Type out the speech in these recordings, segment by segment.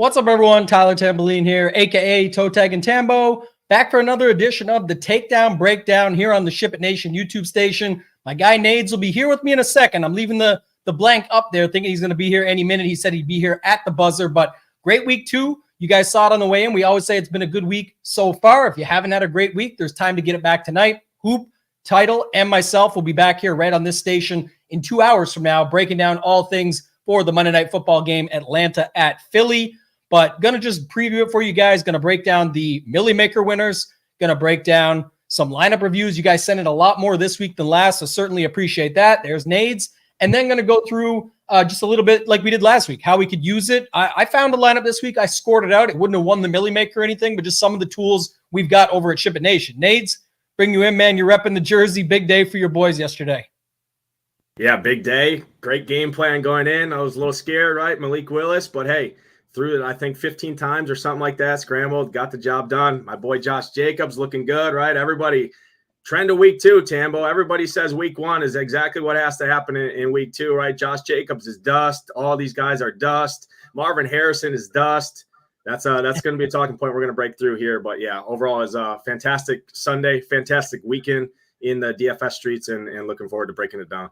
What's up, everyone? Tyler Tamboline here, aka ToeTagginTambo, back for another edition of the Takedown Breakdown here on the SHIPIT Nation YouTube station. My guy Nades will be here with me in a second. I'm leaving the blank up there, thinking he's going to be here any minute. He said he'd be here at the buzzer, but great week 2. You guys saw it on the way in. We always say it's been a good week so far. If you haven't had a great week, there's time to get it back tonight. Hoop, Title, and myself will be back here right on this station in 2 hours from now, breaking down all things for the Monday Night Football game, Atlanta at Philly. But going to just preview it for you guys. Going to break down the Millie Maker winners. Going to break down some lineup reviews. You guys sent it a lot more this week than last, so certainly appreciate that. There's Nades. And then going to go through just a little bit like we did last week, how we could use it. I found a lineup this week. I scored it out. It wouldn't have won the Millie Maker or anything, but just some of the tools we've got over at SHIPIT Nation. Nades, bring you in, man. You're repping the jersey. Big day for your boys yesterday. Yeah, big day. Great game plan going in. I was a little scared, right? Malik Willis, but hey, threw it, I think, 15 times or something like that. Scrambled, got the job done. My boy Josh Jacobs looking good, right? Everybody, trend of week 2, Tambo. Everybody says week 1 is exactly what has to happen in week 2, right? Josh Jacobs is dust. All these guys are dust. Marvin Harrison is dust. That's going to be a talking point we're going to break through here. But, yeah, overall is a fantastic Sunday, fantastic weekend in the DFS streets, and looking forward to breaking it down.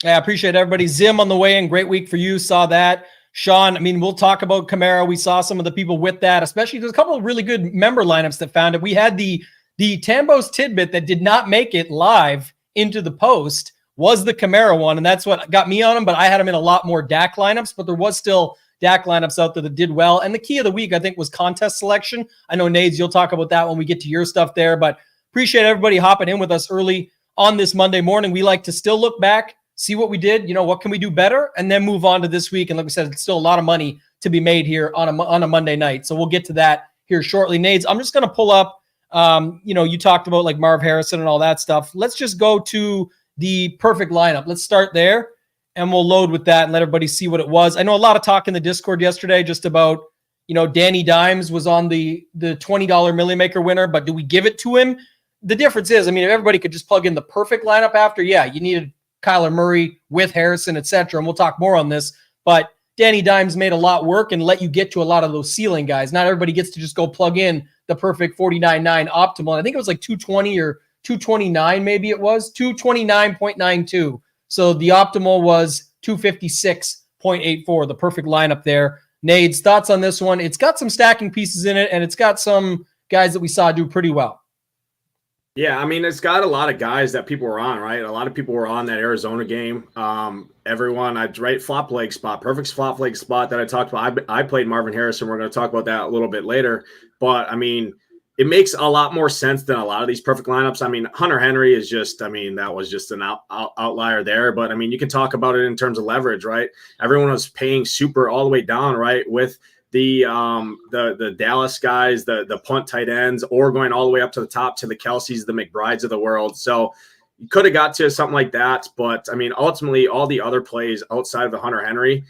Yeah, I appreciate everybody. Zim on the way in. Great week for you. Saw that. Sean, I mean, we'll talk about Kamara. We saw some of the people with that, especially there's a couple of really good member lineups that found it. We had the Tambo's tidbit that did not make it live into the post was the Kamara one, and that's what got me on him, but I had him in a lot more DAC lineups, but there was still DAC lineups out there that did well. And the key of the week, I think, was contest selection. I know, Nades, you'll talk about that when we get to your stuff there, but appreciate everybody hopping in with us early on this Monday morning. We like to still look back, see what we did, what can we do better, and then move on to this week. And like we said, it's still a lot of money to be made here on a Monday night. So we'll get to that here shortly. Nades, I'm just going to pull up, you talked about like Marv Harrison and all that stuff. Let's just go to the perfect lineup. Let's start there, and we'll load with that and let everybody see what it was. I know a lot of talk in the Discord yesterday just about, Danny Dimes was on the $20 Millie Maker winner, but do we give it to him? The difference is, if everybody could just plug in the perfect lineup after, yeah, you needed Kyler Murray with Harrison, etc. And we'll talk more on this. But Danny Dimes made a lot work and let you get to a lot of those ceiling guys. Not everybody gets to just go plug in the perfect 49.9 optimal. I think it was like 220 or 229, maybe it was 229.92. So the optimal was 256.84, the perfect lineup there. Nades, thoughts on this one? It's got some stacking pieces in it, and it's got some guys that we saw do pretty well. Yeah, it's got a lot of guys that people were on, right? A lot of people were on that Arizona game. Everyone, right flop leg spot, perfect flop leg spot that I talked about. I played Marvin Harrison. We're going to talk about that a little bit later. But, it makes a lot more sense than a lot of these perfect lineups. Hunter Henry is just, that was just an outlier there. But, you can talk about it in terms of leverage, right? Everyone was paying super all the way down, right, with the Dallas guys, the punt tight ends, or going all the way up to the top to the Kelseys, the McBrides of the world. So you could have got to something like that. But, ultimately, all the other plays outside of the Hunter Henry,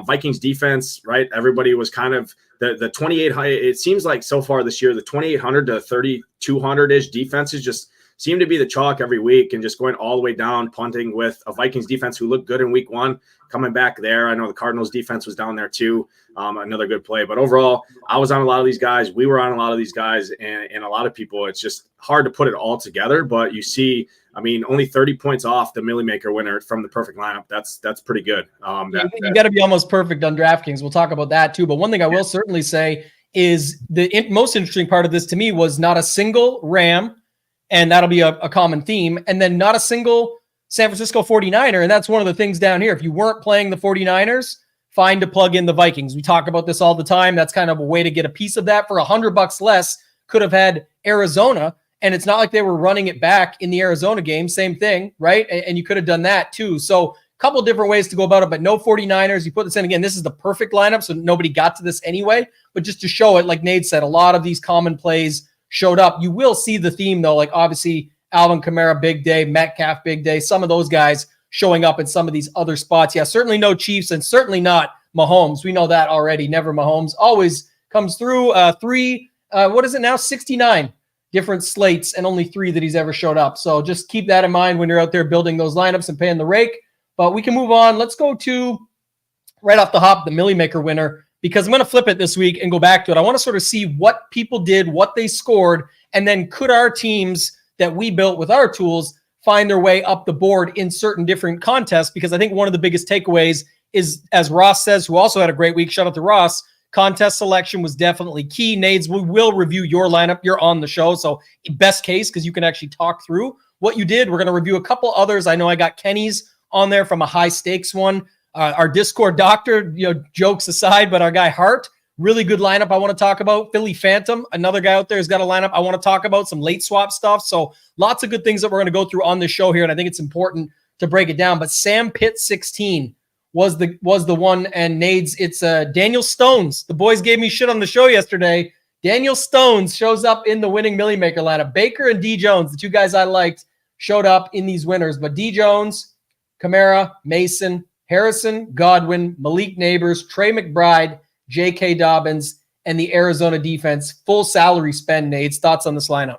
Vikings defense, right, everybody was kind of the 2,800. It seems like so far this year, the 2,800 to 3,200-ish defenses just seem to be the chalk every week, and just going all the way down, punting with a Vikings defense who looked good in week 1, coming back there. I know the Cardinals defense was down there too. Another good play. But overall, I was on a lot of these guys. We were on a lot of these guys, and a lot of people, it's just hard to put it all together. But you see, only 30 points off the Millie Maker winner from the perfect lineup. That's pretty good. You got to be almost perfect on DraftKings. We'll talk about that too. But one thing I will certainly say is the most interesting part of this to me was not a single Ram, and that'll be a common theme, and then not a single San Francisco 49er. And that's one of the things down here. If you weren't playing the 49ers, fine to plug in the Vikings. We talk about this all the time. That's kind of a way to get a piece of that for $100 less. Could have had Arizona, and it's not like they were running it back in the Arizona game. Same thing, right? And you could have done that too. So a couple different ways to go about it, but no 49ers. You put this in again. This is the perfect lineup, so nobody got to this anyway. But just to show it, like Nate said, a lot of these common plays showed up. You will see the theme though, like obviously Alvin Kamara, big day, Metcalf, big day, some of those guys showing up in some of these other spots. Yeah, certainly no Chiefs, and certainly not Mahomes. We know that already. Never Mahomes. Always comes through 69 different slates, and only 3 that he's ever showed up. So just keep that in mind when you're out there building those lineups and paying the rake. But we can move on. Let's go to right off the hop, the Millie Maker winner, because I'm going to flip it this week and go back to it. I want to sort of see what people did, what they scored, and then could our teams that we built with our tools find their way up the board in certain different contests? Because I think one of the biggest takeaways is, as Ross says, who also had a great week, shout out to Ross, contest selection was definitely key. Nades, we will review your lineup. You're on the show, so best case, because you can actually talk through what you did. We're going to review a couple others. I know I got Kenny's on there from a high stakes one. Our Discord doctor, jokes aside, but our guy Hart, really good lineup I want to talk about. Philly Phantom, another guy out there, has got a lineup I want to talk about, some late swap stuff. So lots of good things that we're going to go through on this show here, and I think it's important to break it down. But Sam Pitt 16 was the one, and Nades, it's Daniel Stones. The boys gave me shit on the show yesterday. Daniel Stones shows up in the winning Millie Maker lineup. Baker and D Jones, the two guys I liked, showed up in these winners. But D Jones, Kamara, Mason, Harrison, Godwin, Malik Neighbors, Trey McBride, J.K. Dobbins, and the Arizona defense, full salary spend. Nate's thoughts on this lineup?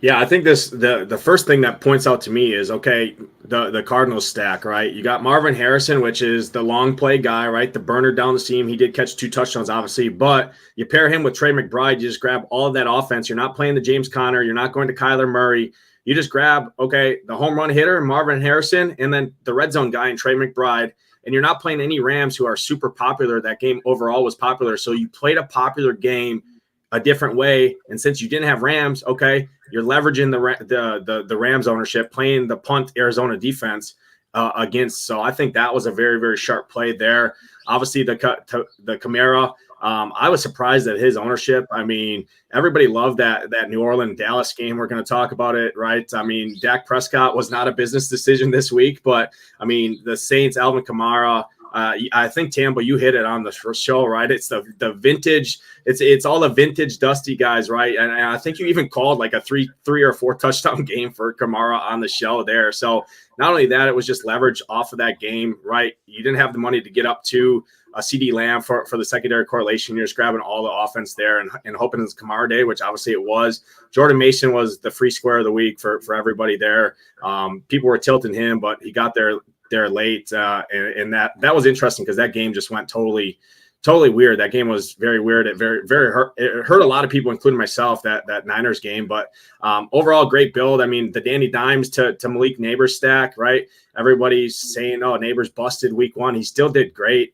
Yeah, I think the first thing that points out to me is, okay, the Cardinals stack, right? You got Marvin Harrison, which is the long play guy, right? The burner down the seam. He did catch 2 touchdowns, obviously, but you pair him with Trey McBride, you just grab all of that offense. You're not playing the James Conner. You're not going to Kyler Murray. You just grab, okay, the home run hitter, Marvin Harrison, and then the red zone guy and Trey McBride. And you're not playing any Rams who are super popular. That game overall was popular. So you played a popular game a different way. And since you didn't have Rams, okay, you're leveraging the Rams ownership, playing the punt Arizona defense against. So I think that was a very, very sharp play there. Obviously, the Kamara, I was surprised at his ownership. I mean, everybody loved that New Orleans-Dallas game. We're going to talk about it, right? I mean, Dak Prescott was not a business decision this week, but, I mean, the Saints, Alvin Kamara, I think, Tambo, you hit it on the first show, right? It's the vintage. It's all the vintage dusty guys, right? And I think you even called like a three or 4 touchdown game for Kamara on the show there. So not only that, it was just leverage off of that game, right? You didn't have the money to get up to a CD Lamb for the secondary correlation. You're just grabbing all the offense there and hoping it's Kamara day, which obviously it was. Jordan Mason was the free square of the week for everybody there. People were tilting him, but he got there late, and that was interesting because that game just went totally weird. That game was very weird. It hurt a lot of people, including myself, that Niners game. But overall, great build. I mean, the Danny Dimes to Malik Neighbors stack, right? Everybody's saying, oh, Neighbors busted week 1. He still did great.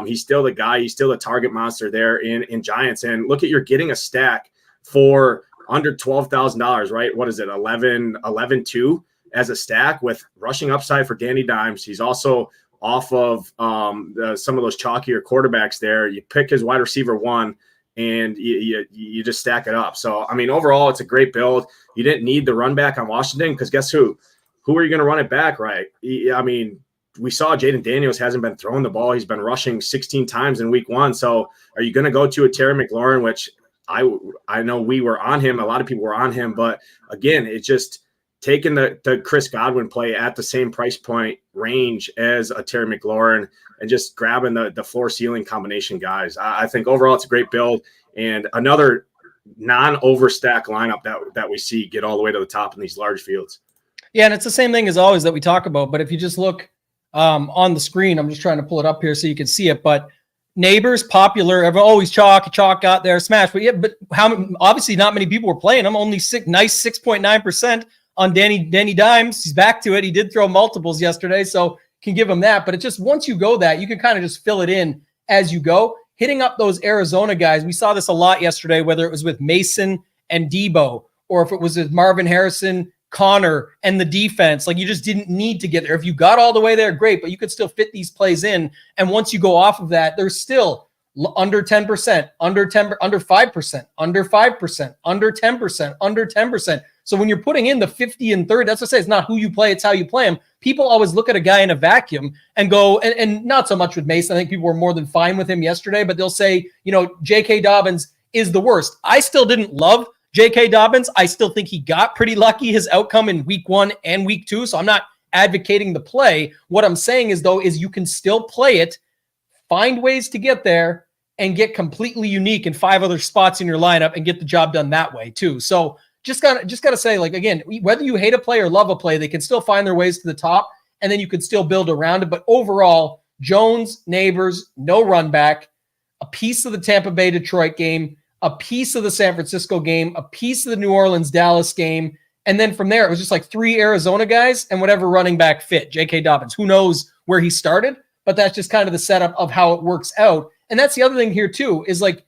He's still the guy. He's still the target monster there in Giants. And look at, you're getting a stack for under $12,000, right? What is it? 11-2 as a stack with rushing upside for Danny Dimes. He's also off of some of those chalkier quarterbacks there. You pick his wide receiver 1 and you just stack it up. So, I mean, overall, it's a great build. You didn't need the run back on Washington because guess who? Who are you going to run it back, right? I mean, we saw Jaden Daniels hasn't been throwing the ball. He's been rushing 16 times in week 1. So are you going to go to a Terry McLaurin, which I know we were on him. A lot of people were on him. But, again, it's just taking the Chris Godwin play at the same price point range as a Terry McLaurin and just grabbing the floor ceiling combination guys. I think overall it's a great build and another non-overstack lineup that we see get all the way to the top in these large fields. Yeah, and it's the same thing as always that we talk about. But if you just look on the screen, I'm just trying to pull it up here so you can see it. But Neighbors, popular, always chalk got there, smash. But yeah, but obviously not many people were playing him. Only nice 6.9% on Danny Dimes. He's back to it. He did throw multiples yesterday, so can give him that. But it's just once you go that, you can kind of just fill it in as you go. Hitting up those Arizona guys. We saw this a lot yesterday, whether it was with Mason and Debo, or if it was with Marvin Harrison, Connor, and the defense. Like, you just didn't need to get there. If you got all the way there, great, but you could still fit these plays in. And once you go off of that, there's still under 10%, under 5%, under 5%, under 10%, under 10%. So when you're putting in the 50 and 30, that's what I say, it's not who you play, it's how you play them. People always look at a guy in a vacuum and go, and not so much with Mason. I think people were more than fine with him yesterday, but they'll say, J.K. Dobbins is the worst. I still didn't love J.K. Dobbins. I still think he got pretty lucky, his outcome in week 1 and week 2. So I'm not advocating the play. What I'm saying is you can still play it, find ways to get there, and get completely unique in 5 other spots in your lineup and get the job done that way too. So just gotta say, like, again, whether you hate a play or love a play, they can still find their ways to the top, and then you can still build around it. But overall, Jones, Neighbors, no run back, a piece of the Tampa Bay Detroit game, a piece of the San Francisco game, a piece of the New Orleans Dallas game. And then from there, it was just like 3 Arizona guys and whatever running back fit, J.K. Dobbins. Who knows where he started, but that's just kind of the setup of how it works out. And that's the other thing here too, is like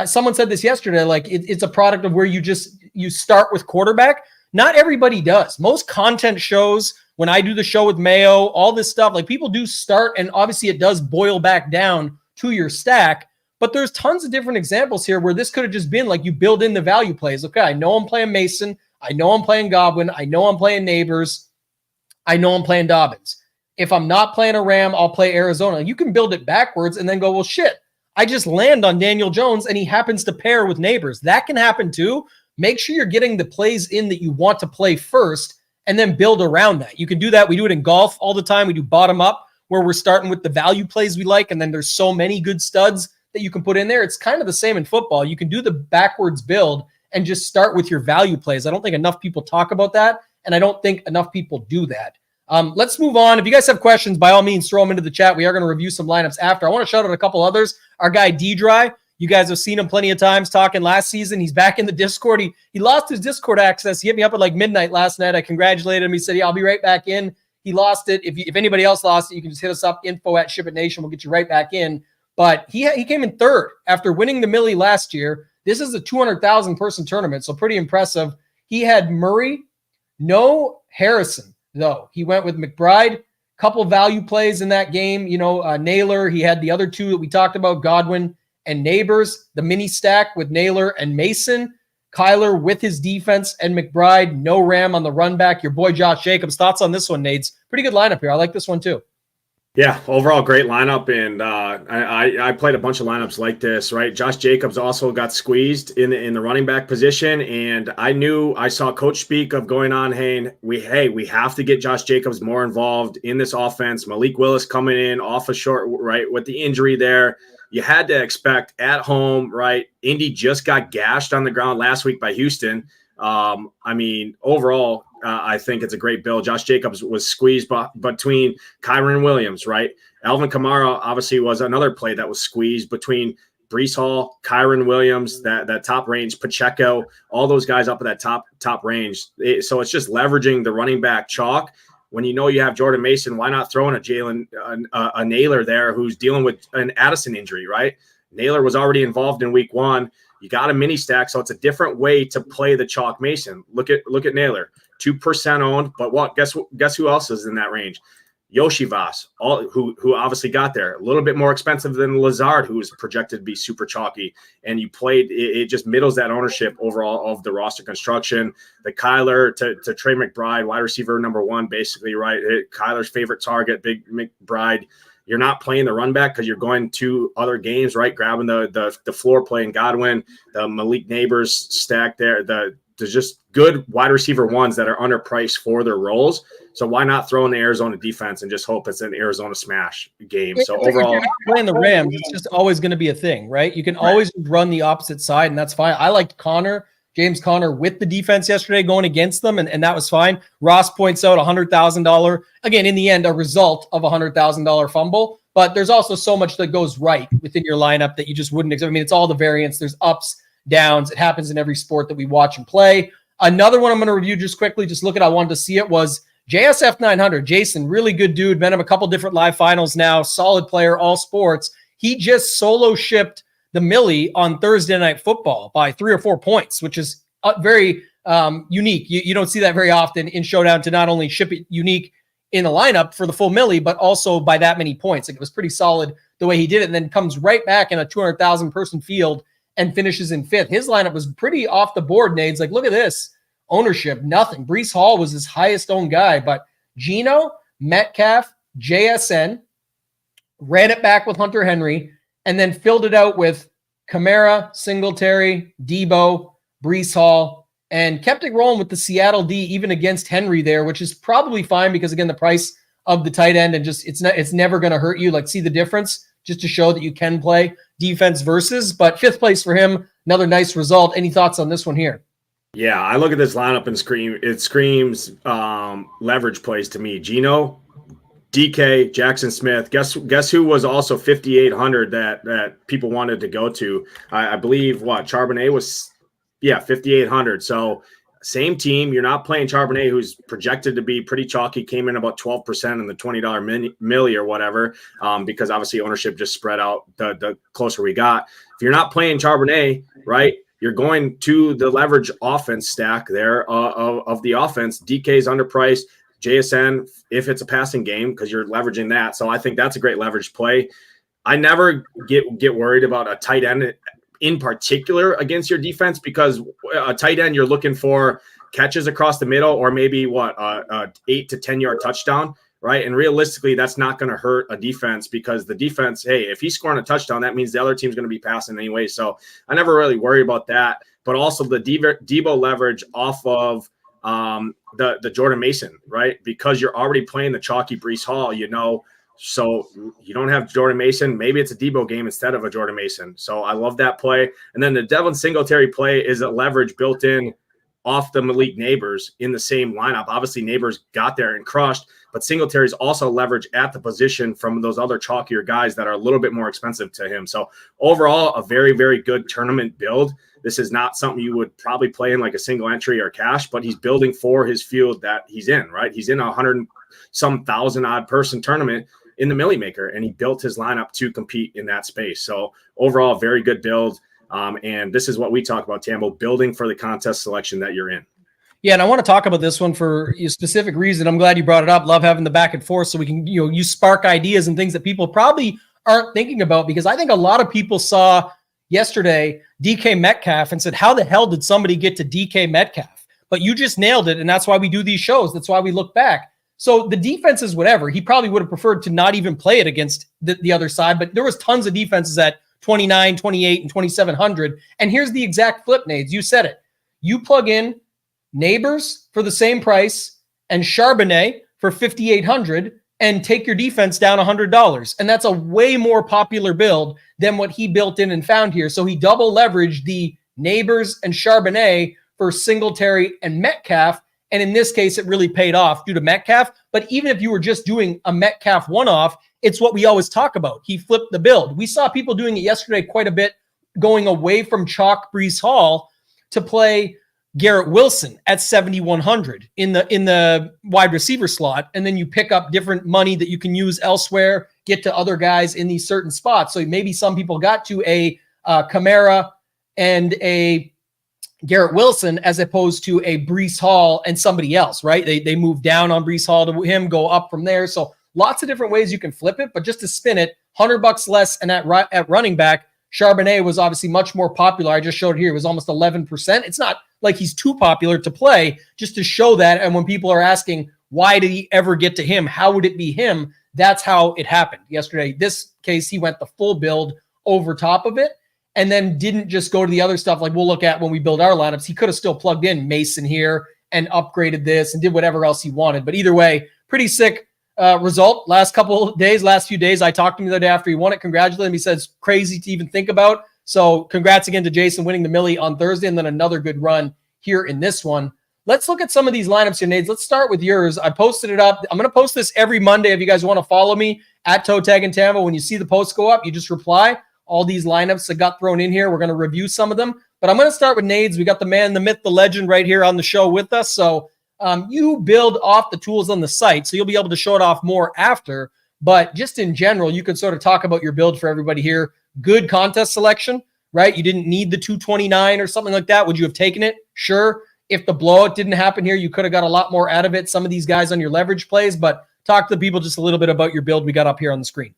someone said this yesterday, like it's a product of where you start with quarterback. Not everybody does. Most content shows, when I do the show with Mayo, all this stuff, like people do start, and obviously it does boil back down to your stack. But there's tons of different examples here where this could have just been like you build in the value plays. Okay, I know I'm playing Mason. I know I'm playing Godwin. I know I'm playing Neighbors. I know I'm playing Dobbins. If I'm not playing a Ram, I'll play Arizona. You can build it backwards and then go, well, shit, I just land on Daniel Jones and he happens to pair with Neighbors. That can happen too. Make sure you're getting the plays in that you want to play first and then build around that. You can do that. We do it in golf all the time. We do bottom up where we're starting with the value plays we like, and then there's so many good studs that you can put in there. It's kind of the same in football. You can do the backwards build and just start with your value plays. I don't think enough people talk about that, and I don't think enough people do that. Let's move on. If you guys have questions, by all means, throw them into the chat. We are going to review some lineups after. I want to shout out a couple others. Our guy D-Dry, you guys have seen him plenty of times talking last season. He's back in the Discord. He lost his Discord access. He hit me up at like midnight last night. I congratulated him. He said, yeah, I'll be right back in. He lost it. If anybody else lost it, you can just hit us up, info@ShipItNation. We'll get you right back in. But he came in third after winning the Millie last year. This is a 200,000 person tournament, so pretty impressive. He had Murray, no Harrison, though. He went with McBride, couple value plays in that game. Naylor, he had the other two that we talked about, Godwin and Neighbors, the mini stack with Naylor and Mason. Kyler with his defense and McBride, no Ram on the run back. Your boy Josh Jacobs. Thoughts on this one, Nades? Pretty good lineup here. I like this one too. Yeah, overall great lineup, and I played a bunch of lineups like this, right? Josh Jacobs also got squeezed in the running back position, and I saw Coach speak of going on, we have to get Josh Jacobs more involved in this offense. Malik Willis coming in off a short, right, with the injury there. You had to expect at home, right? Indy just got gashed on the ground last week by Houston. Overall, I think it's a great build. Josh Jacobs was squeezed between Kyren Williams, right? Alvin Kamara obviously was another play that was squeezed between Breece Hall, Kyren Williams, that top range, Pacheco, all those guys up at that top range. So it's just leveraging the running back chalk. When you know you have Jordan Mason, why not throw in a Naylor there who's dealing with an Addison injury, right? Naylor was already involved in week 1. You got a mini stack, so it's a different way to play the chalk Mason. Look at Naylor, 2% owned, but what? Guess who else is in that range? Yoshi Voss, who obviously got there. A little bit more expensive than Lazard, who was projected to be super chalky. And you played it just middles that ownership overall of the roster construction. The Kyler to Trey McBride, wide receiver number 1, basically, right? Kyler's favorite target, Big McBride. You're not playing the run back because you're going to other games, right? Grabbing the floor play in Godwin, the Malik Neighbors stack there. There's just good wide receiver ones that are underpriced for their roles. So why not throw in the Arizona defense and just hope it's an Arizona smash game? So overall, if you're not playing the Rams, it's just always going to be a thing, right? You can always run the opposite side, and that's fine. I liked James Conner with the defense yesterday going against them, and that was fine. Ross points out $100,000, again, in the end, a result of $100,000 fumble, but there's also so much that goes right within your lineup that you just wouldn't expect. I mean, it's all the variance. There's ups, downs. It happens in every sport that we watch and play. Another one I'm going to review just quickly, just look at, I wanted to see it, was JSF 900. Jason, really good dude. Been in a couple different live finals now. Solid player, all sports. He just solo shipped the Millie on Thursday Night Football by 3 or 4 points, which is very unique. You don't see that very often in Showdown to not only ship it unique in the lineup for the full Millie, but also by that many points. Like, it was pretty solid the way he did it, and then comes right back in a 200,000 person field and finishes in 5th. His lineup was pretty off the board, Nades. Like, look at this. Ownership, nothing. Breece Hall was his highest owned guy, but Geno, Metcalf, JSN, ran it back with Hunter Henry, and then filled it out with Kamara, Singletary, Debo, Breece Hall, and kept it rolling with the Seattle D even against Henry there, which is probably fine because, again, the price of the tight end and just it's never going to hurt you. Like, see the difference just to show that you can play defense versus. But 5th place for him, another nice result. Any thoughts on this one here? Yeah, I look at this lineup and screams leverage plays to me. Geno, DK, Jackson Smith. Guess who was also 5,800 that people wanted to go to? I believe Charbonnet was 5,800. So same team. You're not playing Charbonnet, who's projected to be pretty chalky, came in about 12% in the $20 milli or whatever, because obviously ownership just spread out the closer we got. If you're not playing Charbonnet, right, you're going to the leverage offense stack there of the offense. DK's underpriced. JSN, if it's a passing game, because you're leveraging that. So I think that's a great leverage play. I never get worried about a tight end in particular against your defense, because a tight end, you're looking for catches across the middle or maybe a 8 to 10 yard touchdown, right? And realistically, that's not going to hurt a defense, because the defense, hey, if he's scoring a touchdown, that means the other team's going to be passing anyway. So I never really worry about that. But also the Debo leverage off of the Jordan Mason, right? Because you're already playing the chalky Breece Hall, so you don't have Jordan Mason. Maybe it's a Debo game instead of a Jordan Mason. So I love that play. And then the Devin Singletary play is a leverage built in off the Malik Neighbors in the same lineup. Obviously, Neighbors got there and crushed, but Singletary's also leverage at the position from those other chalkier guys that are a little bit more expensive to him. So overall, a very, very good tournament build. This is not something you would probably play in like a single entry or cash, but he's building for his field that he's in, right? He's in 100-some thousand odd person tournament in the Millie Maker, and he built his lineup to compete in that space. So overall, very good build. And this is what we talk about, Tambo, building for the contest selection that you're in. Yeah, and I want to talk about this one for a specific reason. I'm glad you brought it up. Love having the back and forth so we can, you spark ideas and things that people probably aren't thinking about, because I think a lot of people saw yesterday DK Metcalf and said, how the hell did somebody get to DK Metcalf? But you just nailed it, and that's why we do these shows. That's why we look back. So the defense is whatever. He probably would have preferred to not even play it against the other side, but there was tons of defenses at 29, 28, and 2,700. And here's the exact flip, Nades. You said it. You plug in Neighbors for the same price and Charbonnet for 5,800 and take your defense down $100. And that's a way more popular build than what he built in and found here. So he double leveraged the Neighbors and Charbonnet for Singletary and Metcalf. And in this case, it really paid off due to Metcalf. But even if you were just doing a Metcalf one-off, it's what we always talk about. He flipped the build. We saw people doing it yesterday quite a bit, going away from chalk Breece Hall to play Garrett Wilson at 7,100 in the wide receiver slot. And then you pick up different money that you can use elsewhere, get to other guys in these certain spots. So maybe some people got to a Kamara and a Garrett Wilson as opposed to a Breece Hall and somebody else, right? They move down on Breece Hall to him, go up from there. So lots of different ways you can flip it, but just to spin it, $100 less. And at running back, Charbonnet was obviously much more popular. I just showed here, it was almost 11%. It's not like he's too popular to play, just to show that. And when people are asking, why did he ever get to him? How would it be him? That's how it happened yesterday. This case, he went the full build over top of it, and then didn't just go to the other stuff like we'll look at when we build our lineups. He could have still plugged in Mason here and upgraded this and did whatever else he wanted. But either way, pretty sick result. Last few days, I talked to him the other day after he won it. Congratulated him. He says crazy to even think about. So congrats again to Jason winning the Millie on Thursday, and then another good run here in this one. Let's look at some of these lineups here, Nades. Let's start with yours. I posted it up. I'm going to post this every Monday. If you guys want to follow me at ToeTagginTambo, when you see the post go up, you just reply. All these lineups that got thrown in here, we're going to review some of them. But I'm going to start with Nades. We got the man, the myth, the legend right here on the show with us. So you build off the tools on the site, so you'll be able to show it off more after. But just in general, you could sort of talk about your build for everybody here. Good contest selection, right? You didn't need the 229 or something like that. Would you have taken it? Sure. If the blowout didn't happen here, you could have got a lot more out of it. Some of these guys on your leverage plays, but talk to the people just a little bit about your build we got up here on the screen.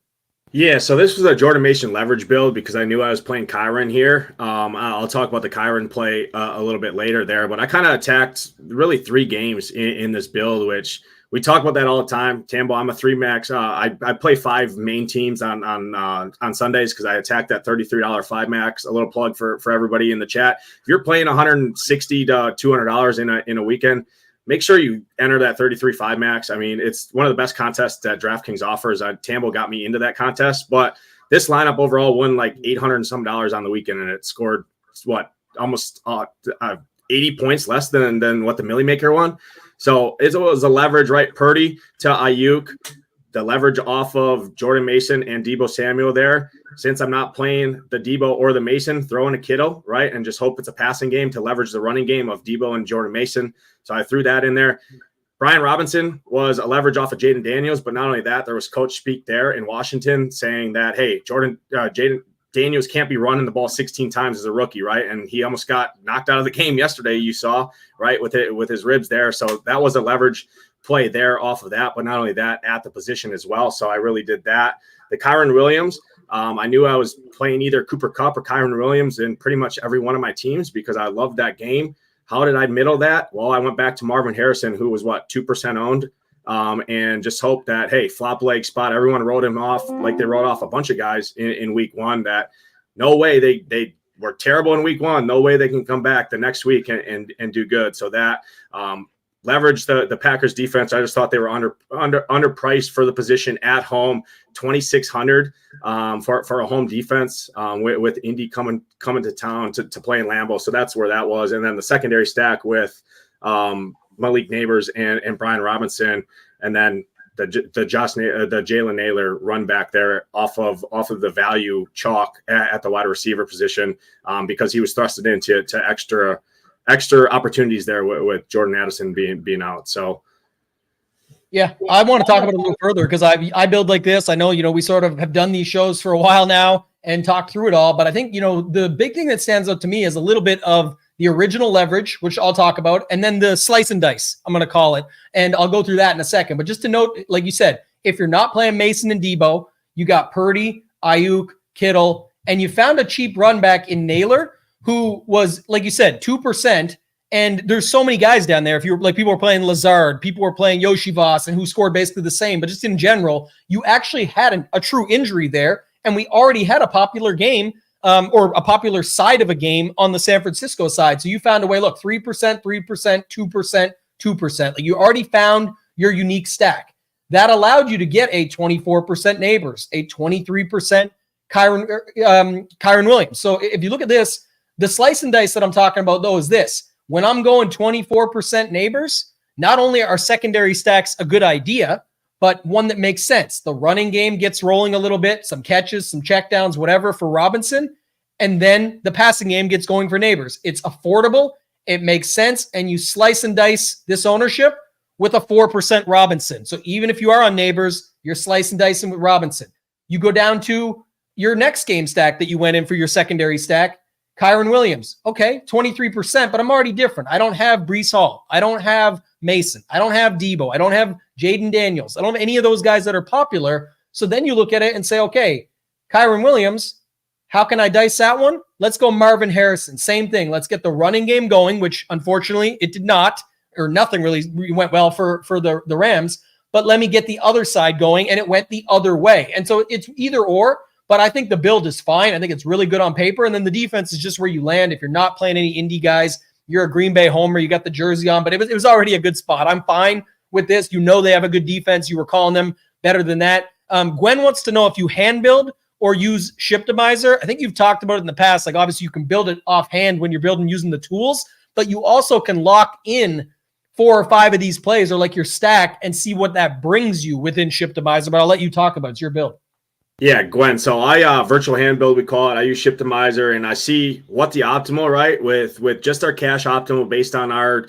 Yeah, so this was a Jordan Mason leverage build because I knew I was playing Kyron here. I'll talk about the Kyron play a little bit later there, but I kind of attacked really 3 games in this build, which we talk about that all the time. Tambo, I'm a 3-max. I play 5 main teams on Sundays because I attack that $33 5-max. A little plug for everybody in the chat. If you're playing $160 to $200 in a weekend, make sure you enter that 33 5-max. I mean, it's one of the best contests that DraftKings offers. Tambo got me into that contest, but this lineup overall won like $800 and some on the weekend, and it scored almost 80 points less than what the Millie Maker won. So it was a leverage, right? Purdy to Ayuk, the leverage off of Jordan Mason and Deebo Samuel there. Since I'm not playing the Deebo or the Mason, throw in a Kittle, right? And just hope it's a passing game to leverage the running game of Deebo and Jordan Mason. So I threw that in there. Brian Robinson was a leverage off of Jaden Daniels, but not only that, there was coach speak there in Washington saying that, hey, Jaden Daniels can't be running the ball 16 times as a rookie, right? And he almost got knocked out of the game yesterday, you saw, right, with his ribs there. So that was a leverage play there off of that, but not only that, at the position as well. So I really did that. The Kyron Williams, I knew I was playing either Cooper Kupp or Kyron Williams in pretty much every one of my teams because I loved that game. How did I middle that? Well, I went back to Marvin Harrison, who was 2% owned, and just hope that, hey, flop leg spot. Everyone wrote him off like they wrote off a bunch of guys in week one that no way they were terrible in week one. No way they can come back the next week and do good. So that leveraged the Packers defense. I just thought they were underpriced for the position at home, 2,600 for a home defense with Indy coming to town to play in Lambeau. So that's where that was. And then the secondary stack with Malik Neighbors and Brian Robinson, and then the Jalen Naylor run back there off of the value chalk at the wide receiver position because he was thrusted into extra opportunities there with Jordan Addison being out. So yeah, I want to talk about it a little further because I build like this. I know, we sort of have done these shows for a while now and talked through it all, but I think, the big thing that stands out to me is a little bit of the original leverage, which I'll talk about, and then the slice and dice, I'm going to call it, and I'll go through that in a second. But just to note, like you said, if you're not playing Mason and Deebo, you got Purdy, Ayuk, Kittle, and you found a cheap run back in Naylor, who was, like you said, 2%. And there's so many guys down there. If you're like, people were playing Lazard, people were playing Yoshi Voss, and who scored basically the same. But just in general, you actually had a true injury there. And we already had a popular game or a popular side of a game on the San Francisco side. So you found a way, look, 3%, 3%, 2%, 2%. Like you already found your unique stack. That allowed you to get a 24% Neighbors, a 23% Kyron Williams. So if you look at this, the slice and dice that I'm talking about, though, is this. When I'm going 24% Neighbors, not only are secondary stacks a good idea, but one that makes sense. The running game gets rolling a little bit, some catches, some checkdowns, whatever for Robinson, and then the passing game gets going for Neighbors. It's affordable, it makes sense, and you slice and dice this ownership with a 4% Robinson. So even if you are on Neighbors, you're slice and dicing with Robinson. You go down to your next game stack that you went in for your secondary stack, Kyron Williams, okay, 23%, but I'm already different. I don't have Breece Hall. I don't have Mason. I don't have Deebo. I don't have Jaden Daniels. I don't have any of those guys that are popular. So then you look at it and say, okay, Kyron Williams, how can I dice that one? Let's go Marvin Harrison. Same thing. Let's get the running game going, which unfortunately it did not, or nothing really went well for the Rams. But let me get the other side going, and it went the other way. And so it's either or. But I think the build is fine. I think it's really good on paper. And then the defense is just where you land. If you're not playing any Indy guys, you're a Green Bay homer, you got the jersey on, but it was already a good spot. I'm fine with this. They have a good defense. You were calling them better than that. Gwen wants to know if you hand build or use Shiptimizer. I think you've talked about it in the past. Like obviously you can build it offhand when you're building using the tools, but you also can lock in 4 or 5 of these plays or like your stack and see what that brings you within Shiptimizer. But I'll let you talk about it. It's your build. Yeah, Gwen. So I virtual hand build, we call it. I use Shiptimizer, and I see what the optimal, right, with just our cash optimal based on our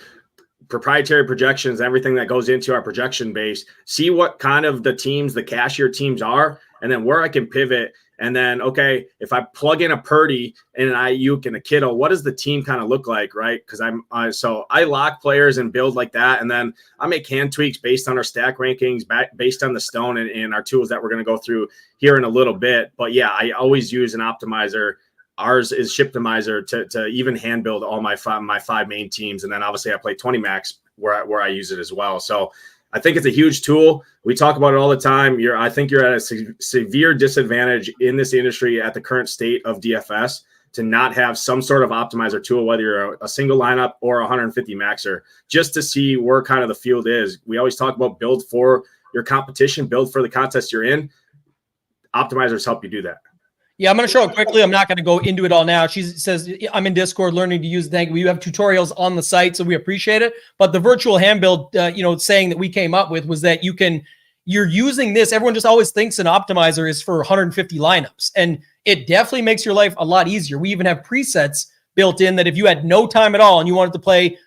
proprietary projections, everything that goes into our projection base, see what kind of the cashier teams are, and then where I can pivot. And then, okay, if I plug in a Purdy and an Ayuk and a Kittle, what does the team kind of look like, right? Because so I lock players and build like that, and then I make hand tweaks based on our stack rankings, based on the stone and our tools that we're going to go through here in a little bit. But yeah, I always use an optimizer. Ours is Shiptimizer to even hand build all my 5 main teams, and then obviously I play 20 max where I use it as well. So I think it's a huge tool. We talk about it all the time. I think you're at a severe disadvantage in this industry at the current state of DFS to not have some sort of optimizer tool, whether you're a single lineup or 150 maxer, just to see where kind of the field is. We always talk about build for your competition, build for the contest you're in. Optimizers help you do that. Yeah, I'm going to show it quickly. I'm not going to go into it all now. She says, I'm in Discord learning to use the thing. We have tutorials on the site, so we appreciate it. But the virtual hand build, saying that we came up with was that you can you're using this. Everyone just always thinks an optimizer is for 150 lineups, and it definitely makes your life a lot easier. We even have presets built in that if you had no time at all and you wanted to play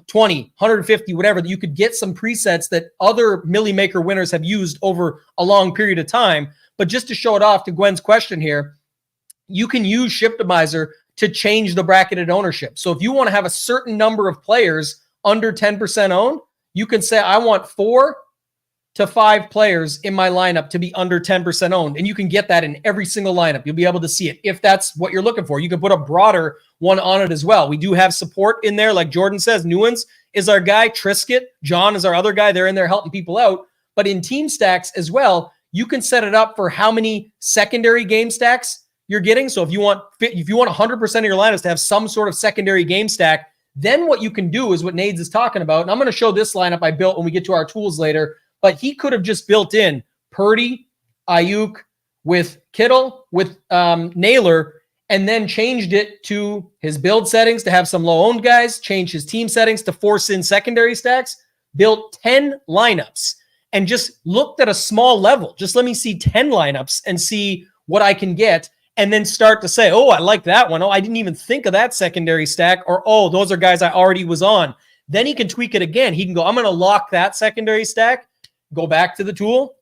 20, 150, whatever, that you could get some presets that other Millie Maker winners have used over a long period of time. But just to show it off to Gwen's question here, you can use Shiptimizer to change the bracketed ownership. So if you want to have a certain number of players under 10% owned, you can say, I want 4 to 5 players in my lineup to be under 10% owned. And you can get that in every single lineup. You'll be able to see it if that's what you're looking for. You can put a broader one on it as well. We do have support in there. Like Jordan says, Nuance is our guy. Trisket, John is our other guy. They're in there helping people out. But in team stacks as well, you can set it up for how many secondary game stacks you're getting. So if you want 100% of your lineups to have some sort of secondary game stack, then what you can do is what Nades is talking about. And I'm going to show this lineup I built when we get to our tools later. But he could have just built in Purdy, Ayuk with Kittle, with Naylor, and then changed it to his build settings to have some low-owned guys, change his team settings to force in secondary stacks, built 10 lineups, and just looked at a small level. Just let me see 10 lineups and see what I can get, and then start to say, oh, I like that one. Oh, I didn't even think of that secondary stack, or, oh, those are guys I already was on. Then he can tweak it again. He can go, I'm going to lock that secondary stack, go back to the tool,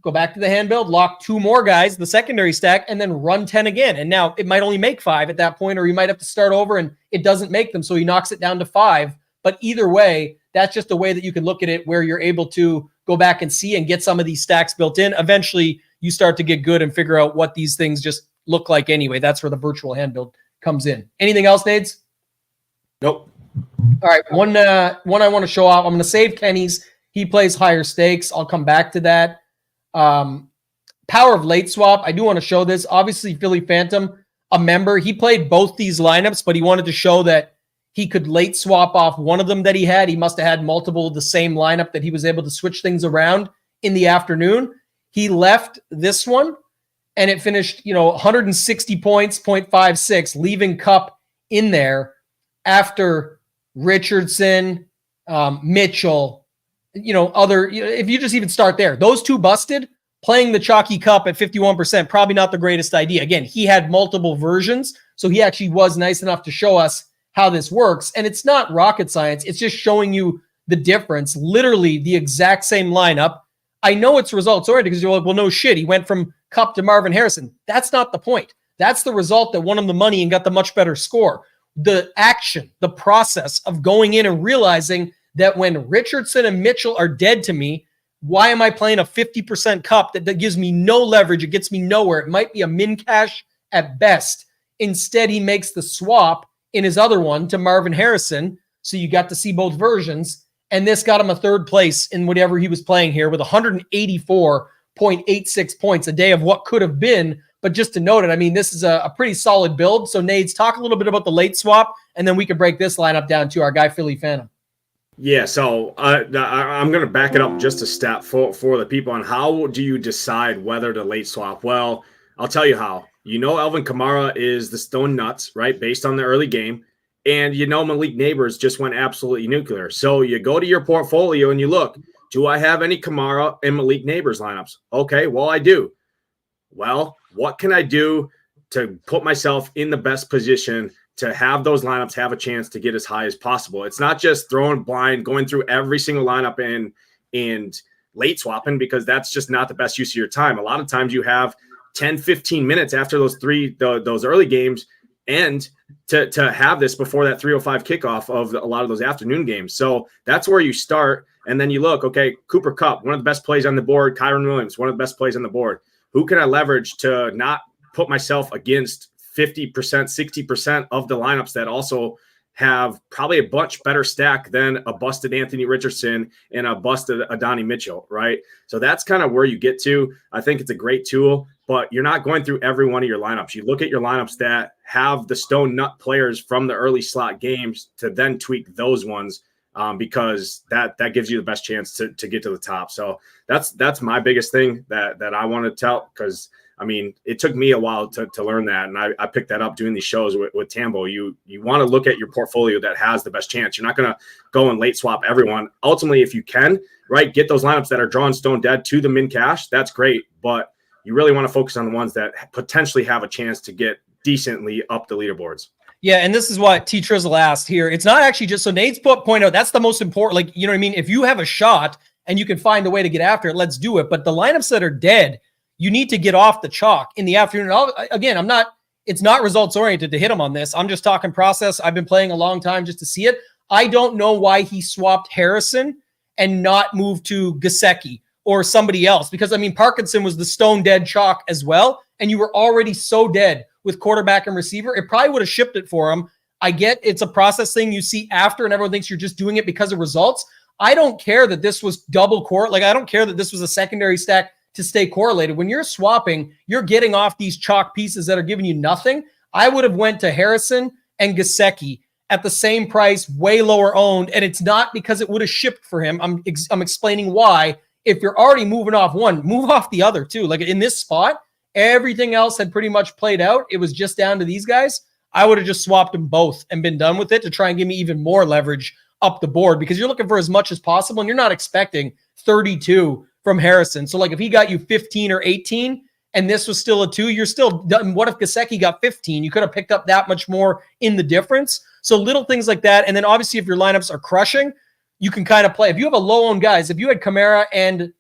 go back to the hand build, lock 2 more guys, the secondary stack, and then run 10 again. And now it might only make 5 at that point, or you might have to start over and it doesn't make them. So he knocks it down to 5. But either way, that's just a way that you can look at it where you're able to go back and see and get some of these stacks built in. Eventually, you start to get good and figure out what these things just look like anyway. That's where the virtual hand build comes in. Anything else, Nades? Nope. All right. One I want to show off. I'm going to save Kenny's. He plays higher stakes. I'll come back to that. Power of late swap. I do want to show this. Obviously, Philly Phantom, a member. He played both these lineups, but he wanted to show that he could late swap off one of them that he had. He must have had multiple of the same lineup that he was able to switch things around in the afternoon. He left this one, and it finished, 160 points, 0.56, leaving Cup in there after Richardson, Mitchell, if you just even start there, those 2 busted. Playing the chalky Cup at 51%, probably not the greatest idea. Again, he had multiple versions, so he actually was nice enough to show us how this works. And it's not rocket science. It's just showing you the difference. Literally the exact same lineup. I know it's results already because you're like, well, no shit. He went from Cup to Marvin Harrison. That's not the point. That's the result that won him the money and got the much better score. The action, the process of going in and realizing that when Richardson and Mitchell are dead to me, why am I playing a 50% Cup that gives me no leverage? It gets me nowhere. It might be a min cash at best. Instead, he makes the swap in his other one to Marvin Harrison. So you got to see both versions. And this got him a 3rd place in whatever he was playing here with 184.86 points, a day of what could have been. But just to note it, this is a pretty solid build. So Nades, talk a little bit about the late swap, and then we can break this lineup down to our guy, Philly Phantom. Yeah, so I'm going to back it up just a step for the people on how do you decide whether to late swap? Well, I'll tell you how. Alvin Kamara is the stone nuts, right, based on the early game. And Malik Neighbors just went absolutely nuclear. So you go to your portfolio and you look, do I have any Kamara and Malik Neighbors lineups? Okay, well, I do. Well, what can I do to put myself in the best position to have those lineups have a chance to get as high as possible? It's not just throwing blind, going through every single lineup and late swapping, because that's just not the best use of your time. A lot of times you have 10, 15 minutes after those early games and to have this before that 3:05 kickoff of a lot of those afternoon games. So that's where you start. And then you look, okay, Cooper Kupp, one of the best plays on the board. Kyron Williams, one of the best plays on the board. Who can I leverage to not put myself against 50%, 60% of the lineups that also have probably a much better stack than a busted Anthony Richardson and a busted Adonai Mitchell, right? So that's kind of where you get to. I think it's a great tool, but you're not going through every one of your lineups. You look at your lineups that have the stone nut players from the early slot games to then tweak those ones, because that gives you the best chance to get to the top. So that's my biggest thing that I want to tell, because it took me a while to learn that. And I picked that up doing these shows with Tambo. You want to look at your portfolio that has the best chance. You're not going to go and late swap everyone. Ultimately, if you can, right, get those lineups that are drawn stone dead to the min cash, that's great. But you really want to focus on the ones that potentially have a chance to get decently up the leaderboards. Yeah, and this is what T Trizzle asked here. It's not actually just so Nate's point out, that's the most important. Like, you know what I mean? If you have a shot and you can find a way to get after it, let's do it. But the lineups that are dead, you need to get off the chalk in the afternoon. It's not results oriented to hit him on this. I'm just talking process. I've been playing a long time just to see it. I don't know why he swapped Harrison and not moved to Gesicki or somebody else, because I mean, Parkinson was the stone dead chalk as well. And you were already so dead with quarterback and receiver. It probably would have shipped it for him. I get it's a process thing you see after and everyone thinks you're just doing it because of results. I don't care that this was double core. Like, I don't care that this was a secondary stack to stay correlated. When you're swapping, you're getting off these chalk pieces that are giving you nothing. I would have went to Harrison and Gesicki at the same price, way lower owned. And it's not because it would have shipped for him. I'm explaining why. If you're already moving off one, move off the other too. Like in this spot, everything else had pretty much played out. It was just down to these guys. I would have just swapped them both and been done with it to try and give me even more leverage up the board, because you're looking for as much as possible and you're not expecting 32 from Harrison. So like if he got you 15 or 18 and this was still a 2, you're still done. What if Gesicki got 15? You could have picked up that much more in the difference. So little things like that. And then obviously if your lineups are crushing, you can kind of play. If you have a low owned guys, if you had Kamara and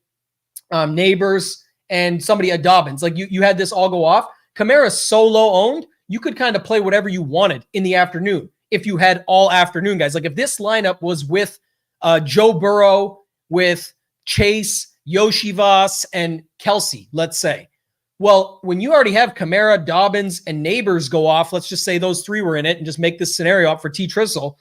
Neighbors and somebody at Dobbins, like you had this all go off. Kamara's so low owned, you could kind of play whatever you wanted in the afternoon. If you had all afternoon guys, like if this lineup was with Joe Burrow, with Chase, Yoshi Voss, and Kelsey, let's say. Well, when you already have Kamara, Dobbins, and Neighbors go off, let's just say those 3 were in it and just make this scenario up for T Trizzle.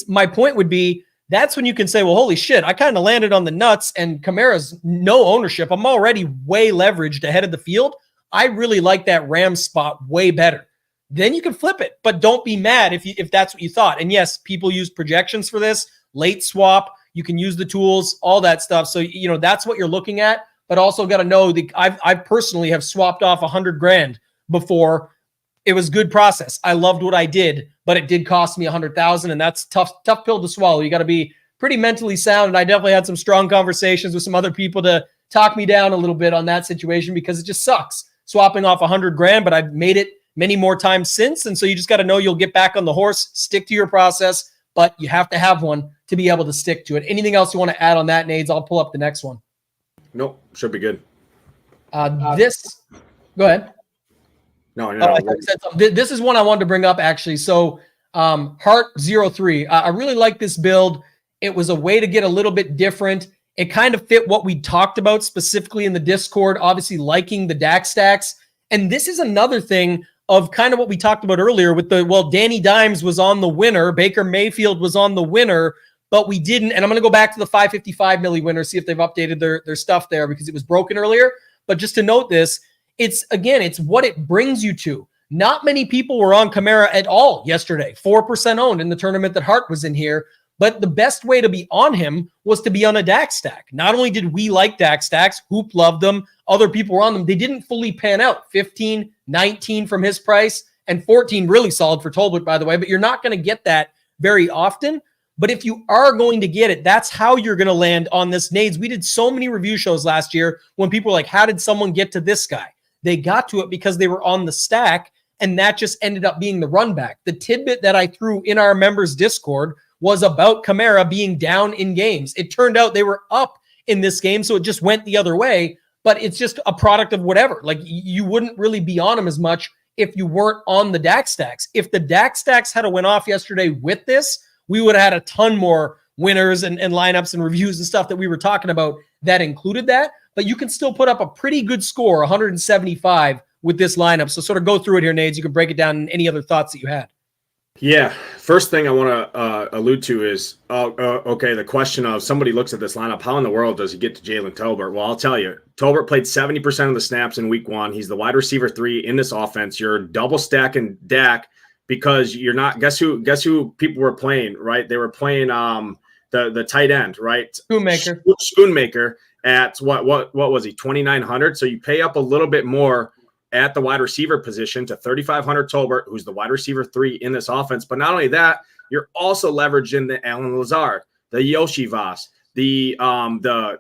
My point would be, that's when you can say, well, holy shit, I kind of landed on the nuts and Kamara's no ownership. I'm already way leveraged ahead of the field. I really like that Rams spot way better. Then you can flip it, but don't be mad if that's what you thought. And yes, people use projections for this, late swap. You can use the tools, all that stuff. So, that's what you're looking at, but also got to know that I personally have swapped off $100,000 before. It was good process. I loved what I did, but it did cost me $100,000, and that's tough pill to swallow. You got to be pretty mentally sound. And I definitely had some strong conversations with some other people to talk me down a little bit on that situation, because it just sucks swapping off $100,000, but I've made it many more times since. And so you just got to know you'll get back on the horse, stick to your process, but you have to have one to be able to stick to it. Anything else you want to add on that, Nades? I'll pull up the next one. Nope. Should be good. Go ahead. No. This is one I wanted to bring up actually. So Heart03. I really like this build. It was a way to get a little bit different. It kind of fit what we talked about specifically in the Discord, obviously liking the DAX stacks. And this is another thing of kind of what we talked about earlier with Danny Dimes was on the winner. Baker Mayfield was on the winner, but we didn't. And I'm going to go back to the 555 milli winner, see if they've updated their stuff there, because it was broken earlier. But just to note this, it's what it brings you to. Not many people were on Kamara at all yesterday. 4% owned in the tournament that Hart was in here. But the best way to be on him was to be on a DAX stack. Not only did we like DAX stacks, Hoop loved them, other people were on them. They didn't fully pan out. 15, 19 from his price, and 14 really solid for Tolbert, by the way. But you're not going to get that very often. But if you are going to get it, that's how you're going to land on this. Nades, we did so many review shows last year when people were like, how did someone get to this guy? They got to it because they were on the stack, and that just ended up being the run back. The tidbit that I threw in our members' Discord was about Kamara being down in games. It turned out they were up in this game, so it just went the other way, but it's just a product of whatever. Like, you wouldn't really be on him as much if you weren't on the DAX stacks. If the DAX stacks had a went off yesterday with this, we would have had a ton more winners and lineups and reviews and stuff that we were talking about that included that, but you can still put up a pretty good score, 175 with this lineup. So sort of go through it here, Nades. You can break it down in any other thoughts that you had. Yeah. First thing I want to allude to is, okay, the question of somebody looks at this lineup, how in the world does he get to Jalen Tolbert? Well, I'll tell you, Tolbert played 70% of the snaps in week 1. He's the wide receiver 3 in this offense. You're double stacking Dak because you're not, guess who people were playing, right? They were playing the tight end, right? Schoonmaker at what was he, 2,900? So you pay up a little bit more at the wide receiver position to 3,500 Tolbert, who's the wide receiver 3 in this offense. But not only that, you're also leveraging the Allen Lazard, the Yoshi Voss, the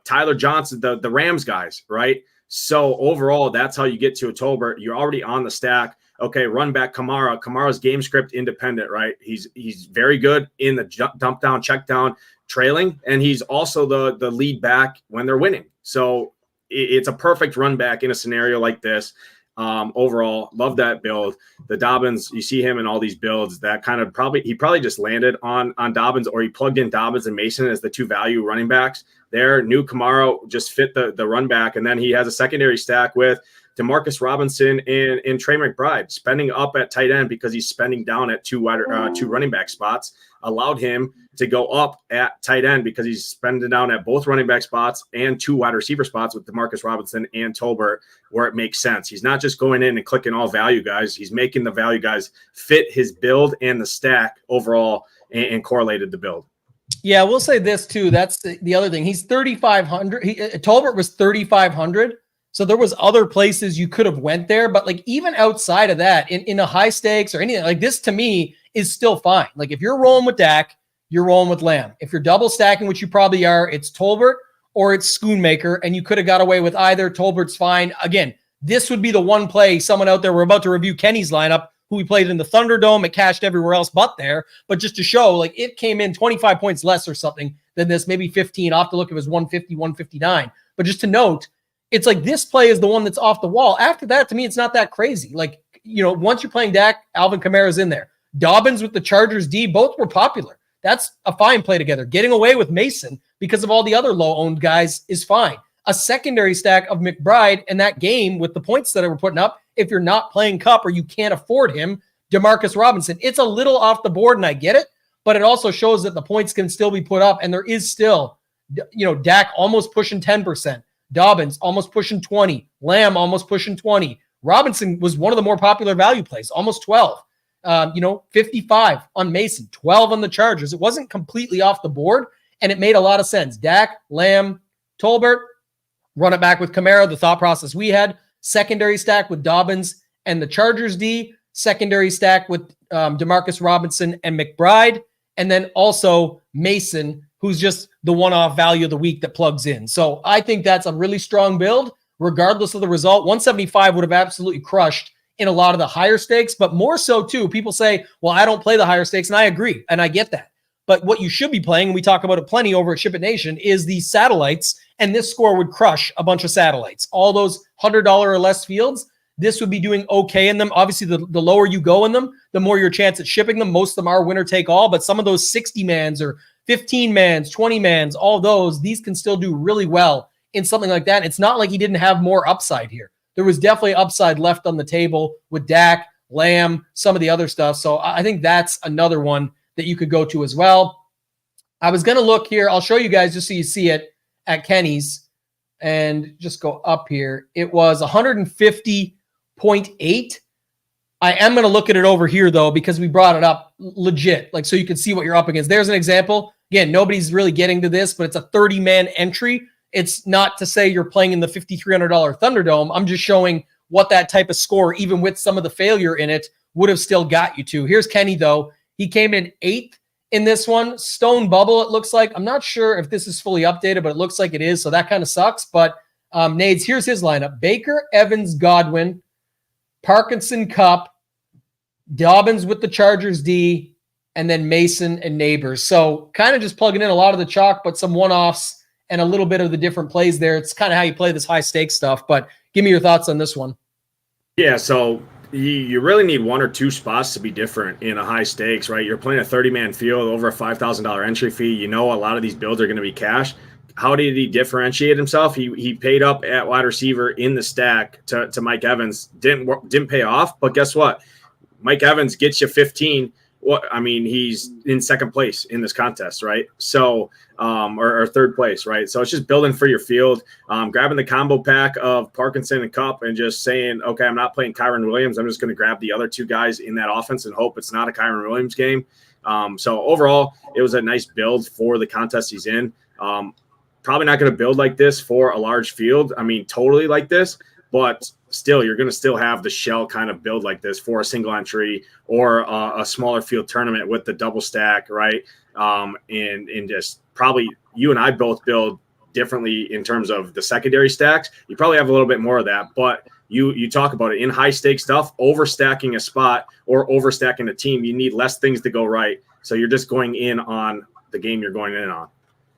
Tyler Johnson, the Rams guys, right? So overall, that's how you get to a Tolbert. You're already on the stack. Okay, run back Kamara. Kamara's game script independent, right? He's very good in the dump down, check down, trailing, and he's also the lead back when they're winning. So it's a perfect run back in a scenario like this. Overall, love that build. The Dobbins, you see him in all these builds. That kind of he probably just landed on Dobbins, or he plugged in Dobbins and Mason as the two value running backs. There, new Kamara just fit the run back, and then he has a secondary stack with Demarcus Robinson and Trey McBride, spending up at tight end because he's spending down at two running back spots, allowed him to go up at tight end because he's spending down at both running back spots and two wide receiver spots with Demarcus Robinson and Tolbert, where it makes sense. He's not just going in and clicking all value guys. He's making the value guys fit his build and the stack overall and correlated the build. Yeah, we'll say this too. That's the other thing. He's 3,500. Tolbert was 3,500. So there was other places you could have went there, but like even outside of that, in a high stakes or anything like this, to me is still fine. Like if you're rolling with Dak, you're rolling with Lamb. If you're double stacking, which you probably are, it's Tolbert or it's Schoonmaker, and you could have got away with either. Tolbert's fine. Again, this would be the one play. Someone out there, we're about to review Kenny's lineup, who we played in the Thunderdome. It cashed everywhere else but there. But just to show, like it came in 25 points less or something than this, maybe 15. I'll have to look if it was 150, 159. But just to note, it's like this play is the one that's off the wall. After that, to me, it's not that crazy. Like, you know, once you're playing Dak, Alvin Kamara's in there. Dobbins with the Chargers D, both were popular. That's a fine play together. Getting away with Mason because of all the other low-owned guys is fine. A secondary stack of McBride and that game with the points that I were putting up, if you're not playing Cup or you can't afford him, Demarcus Robinson. It's a little off the board, and I get it, but it also shows that the points can still be put up, and there is still, you know, Dak almost pushing 10%. Dobbins almost pushing 20. Lamb almost pushing 20. Robinson was one of the more popular value plays, almost 12. 55 on Mason, 12 on the Chargers. It wasn't completely off the board, and it made a lot of sense. Dak, Lamb, Tolbert, run it back with Kamara, the thought process we had. Secondary stack with Dobbins and the Chargers D. Secondary stack with Demarcus Robinson and McBride. And then also Mason, who's just the one-off value of the week that plugs in. So I think that's a really strong build, regardless of the result. 175 would have absolutely crushed in a lot of the higher stakes, but more so too, people say, well, I don't play the higher stakes, and I agree, and I get that. But what you should be playing, and we talk about it plenty over at SHIPIT Nation, is the satellites, and this score would crush a bunch of satellites. All those $100 or less fields, this would be doing okay in them. Obviously, the lower you go in them, the more your chance at shipping them. Most of them are winner take all, but some of those 60-mans or 15-mans, 20-mans, all those, these can still do really well in something like that. It's not like he didn't have more upside here. There was definitely upside left on the table with Dak, Lamb, some of the other stuff. So I think that's another one that you could go to as well. I was going to look here. I'll show you guys just so you see it at Kenny's and just go up here. It was 150.8. I am going to look at it over here, though, because we brought it up legit, like so you can see what you're up against. There's an example. Again, nobody's really getting to this, but it's a 30-man entry. It's not to say you're playing in the $5,300 Thunderdome. I'm just showing what that type of score, even with some of the failure in it, would have still got you to. Here's Kenny, though. He came in 8th in this one. Stone bubble, it looks like. I'm not sure if this is fully updated, but it looks like it is, so that kind of sucks. But Nades, here's his lineup. Baker, Evans, Godwin, Parkinson, Cup, Dobbins with the Chargers D, and then Mason and Neighbors. So kind of just plugging in a lot of the chalk, but some one-offs and a little bit of the different plays there. It's kind of how you play this high stakes stuff, but give me your thoughts on this one. Yeah, so you really need one or two spots to be different in a high stakes, right? You're playing a 30-man field over a $5,000 entry fee. You know a lot of these builds are going to be cash. How did he differentiate himself? He paid up at wide receiver in the stack to Mike Evans. Didn't pay off, but guess what? Mike Evans gets you 15. Well, I mean, he's in second place in this contest, right? So, or third place, right? So it's just building for your field, grabbing the combo pack of Parkinson and Cup and just saying, okay, I'm not playing Kyron Williams. I'm just going to grab the other two guys in that offense and hope it's not a Kyron Williams game. So overall, it was a nice build for the contest he's in. Probably not going to build like this for a large field. I mean, totally like this, but still, you're going to still have the shell kind of build like this for a single entry or a smaller field tournament with the double stack, right? And just probably you and I both build differently in terms of the secondary stacks. You probably have a little bit more of that, but you talk about it in high stakes stuff, overstacking a spot or overstacking a team. You need less things to go right. So you're just going in on the game you're going in on.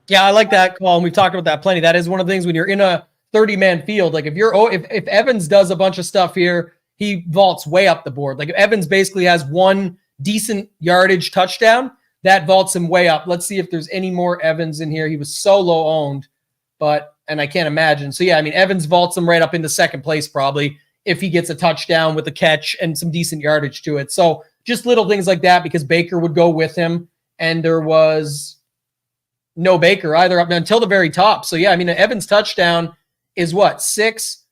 Yeah, I like that call. And we've talked about that plenty. That is one of the things when you're in a 30-man field. Like if Evans does a bunch of stuff here, he vaults way up the board. Like if Evans basically has one decent yardage touchdown, that vaults him way up. Let's see if there's any more Evans in here. He was so low owned, and I can't imagine. So yeah, I mean, Evans vaults him right up into second place probably if he gets a touchdown with a catch and some decent yardage to it. So just little things like that because Baker would go with him, and there was no Baker either up until the very top. So yeah, I mean, an Evans touchdown is what? 6,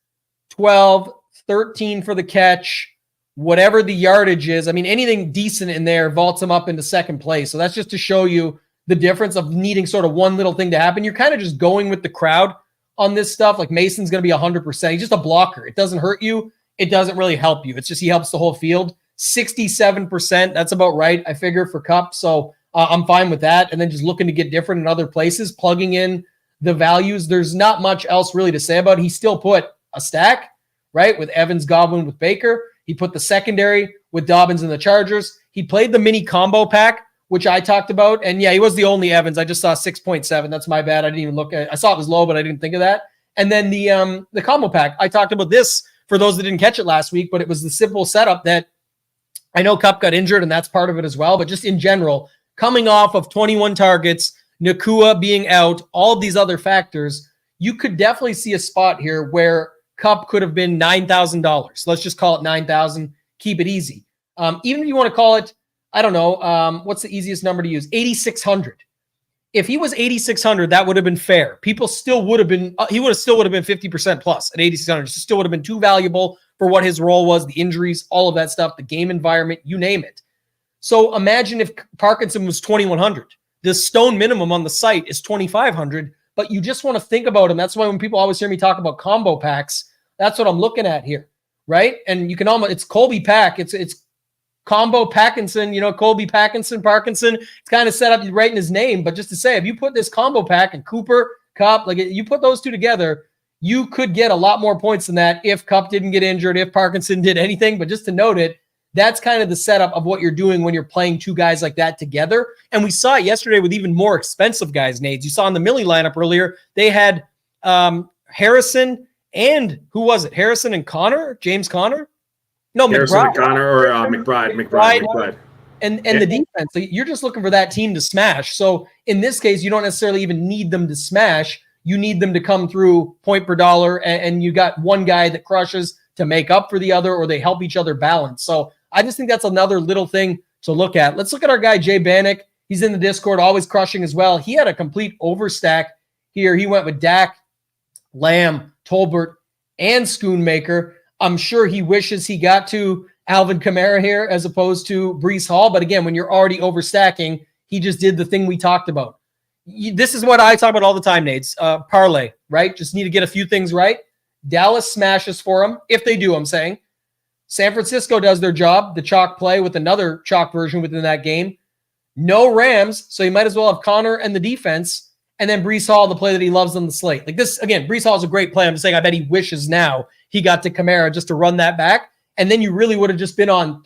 12, 13 for the catch, whatever the yardage is. I mean, anything decent in there vaults him up into second place. So that's just to show you the difference of needing sort of one little thing to happen. You're kind of just going with the crowd on this stuff. Like Mason's going to be 100%. He's just a blocker. It doesn't hurt you. It doesn't really help you. It's just he helps the whole field. 67%. That's about right, I figure, for Kupp. So I'm fine with that. And then just looking to get different in other places, plugging in the values. There's not much else really to say about it. He still put a stack, right, with Evans, Godwin, with Baker. He put the secondary with Dobbins and the Chargers. He played the mini combo pack, which I talked about. And yeah, he was the only Evans. I just saw 6.7. That's my bad. I didn't even look at it. I saw it was low, but I didn't think of that. And then the combo pack, I talked about this for those that didn't catch it last week, but it was the simple setup that I know Kupp got injured and that's part of it as well. But just in general, coming off of 21 targets, Nakua being out, all of these other factors, you could definitely see a spot here where Kupp could have been $9,000. Let's just call it 9,000. Keep it easy. Even if you want to call it, I don't know, what's the easiest number to use? 8,600. If he was 8,600, that would have been fair. People still would have been, he would have 50% plus at 8,600. Still would have been too valuable for what his role was, the injuries, all of that stuff, the game environment, you name it. So imagine if Parkinson was 2,100. The stone minimum on the site is 2,500, but you just want to think about him. That's why when people always hear me talk about combo packs, that's what I'm looking at here, right? And you can almost, it's Colby Pack. It's combo Packinson, Colby Parkinson. It's kind of set up right in his name, but just to say, if you put this combo pack and Cooper, Kupp, like you put those two together, you could get a lot more points than that if Kupp didn't get injured, if Parkinson did anything. But just to note it, that's kind of the setup of what you're doing when you're playing two guys like that together. And we saw it yesterday with even more expensive guys, Nades. You saw in the Millie lineup earlier, they had Harrison and who was it? Harrison and Connor? James Conner? No, Harrison McBride. And Connor or McBride. And the defense. So you're just looking for that team to smash. So in this case, you don't necessarily even need them to smash. You need them to come through point per dollar, and you got one guy that crushes to make up for the other, or they help each other balance. So I just think that's another little thing to look at. Let's look at our guy, Jay Bannock. He's in the Discord, always crushing as well. He had a complete overstack here. He went with Dak, Lamb, Tolbert, and Schoonmaker. I'm sure he wishes he got to Alvin Kamara here as opposed to Breece Hall. But again, when you're already overstacking, he just did the thing we talked about. This is what I talk about all the time, Nades. Parlay, right? Just need to get a few things right. Dallas smashes for him, if they do, I'm saying. San Francisco does their job, the chalk play with another chalk version within that game. No Rams, so you might as well have Connor and the defense, and then Breece Hall, the play that he loves on the slate. Like this, again, Breece Hall is a great play. I'm just saying I bet he wishes now he got to Kamara just to run that back, and then you really would have just been on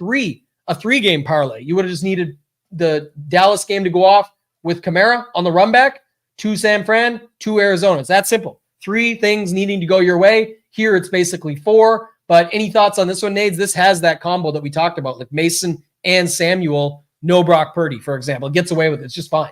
a three-game parlay. You would have just needed the Dallas game to go off with Kamara on the run back, 2 San Fran, 2 Arizona. It's that simple. 3 things needing to go your way. Here it's basically 4. But any thoughts on this one, Nades? This has that combo that we talked about, like Mason and Samuel, no Brock Purdy, for example. It gets away with it. It's just fine.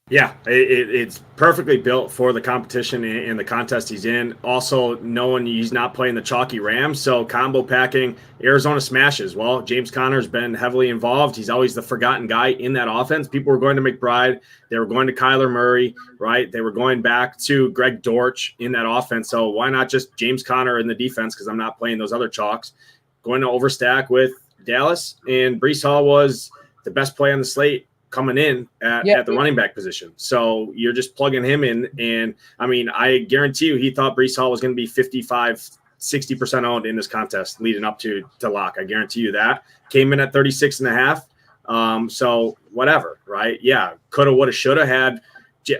Yeah, it's perfectly built for the competition and the contest he's in. Also, knowing he's not playing the chalky Rams, so combo packing, Arizona smashes. Well, James Conner's been heavily involved. He's always the forgotten guy in that offense. People were going to McBride. They were going to Kyler Murray, right? They were going back to Greg Dortch in that offense. So why not just James Conner in the defense, because I'm not playing those other chalks. Going to overstack with Dallas, and Breece Hall was the best play on the slate coming in at the running back position. So you're just plugging him in. And I mean, I guarantee you, he thought Breece Hall was going to be 55-60% owned in this contest leading up to lock. I guarantee you that. Came in at 36.5. So whatever, right? Yeah. Coulda, woulda, shoulda had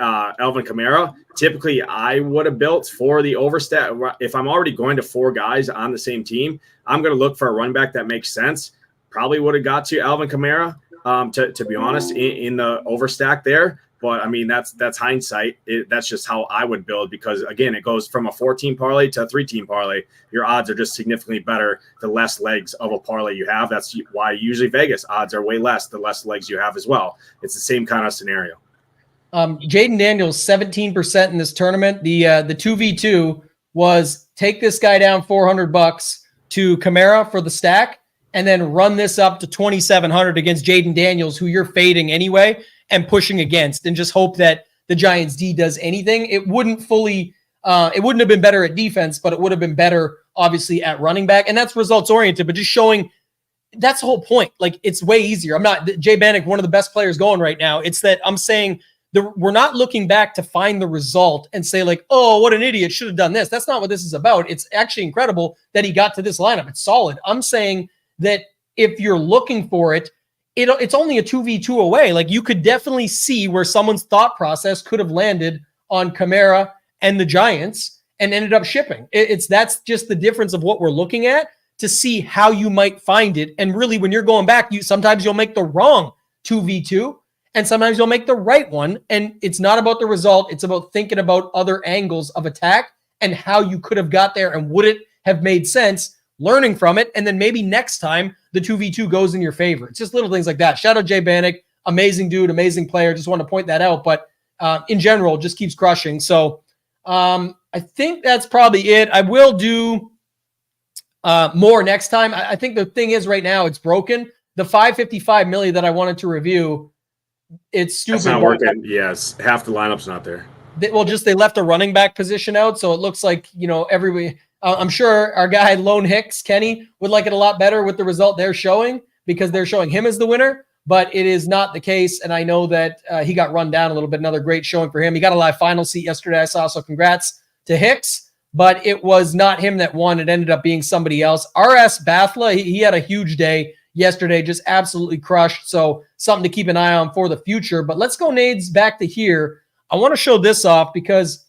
Alvin Kamara. Typically, I would have built for the overstat. If I'm already going to 4 guys on the same team, I'm going to look for a run back that makes sense. Probably would have got to Alvin Kamara, to be honest, in the overstack there. But I mean, that's hindsight. That's just how I would build, because again, it goes from a 4-team parlay to a 3-team parlay. Your odds are just significantly better the less legs of a parlay you have. That's why usually Vegas odds are way less the less legs you have as well. It's the same kind of scenario. Jaden Daniels, 17% in this tournament. The 2v2 was take this guy down $400 to Kamara for the stack, and then run this up to 2,700 against Jaden Daniels, who you're fading anyway and pushing against, and just hope that the Giants D does anything. It wouldn't have been better at defense, but it would have been better, obviously, at running back. And that's results oriented, but just showing that's the whole point. Like, it's way easier. I'm not Jay Bannock, one of the best players going right now. It's that I'm saying we're not looking back to find the result and say like, oh, what an idiot, should have done this. That's not what this is about. It's actually incredible that he got to this lineup. It's solid. I'm saying that if you're looking for it, it's only a 2v2 away. Like, you could definitely see where someone's thought process could have landed on Kamara and the Giants and ended up shipping. That's just the difference of what we're looking at to see how you might find it. And really, when you're going back, sometimes you'll make the wrong 2v2 and sometimes you'll make the right one. And it's not about the result. It's about thinking about other angles of attack and how you could have got there and would it have made sense, learning from it. And then maybe next time the 2v2 goes in your favor. It's just little things like that. Shout out Jay Bannock, amazing dude, amazing player. Just want to point that out. But in general, just keeps crushing. So I think that's probably it. I will do more next time. I think the thing is right now it's broken. The 555 million that I wanted to review, it's stupid. It's not working. Yes, half the lineup's not there. They left a running back position out, so it looks like, everybody. I'm sure our guy Lone Hicks, Kenny, would like it a lot better with the result they're showing, because they're showing him as the winner, but it is not the case. And I know that he got run down a little bit. Another great showing for him. He got a live final seat yesterday, I saw, so congrats to Hicks, but it was not him that won. It ended up being somebody else. RS Bathla, he had a huge day yesterday, just absolutely crushed. So something to keep an eye on for the future. But let's go, Nades, back to here. I want to show this off because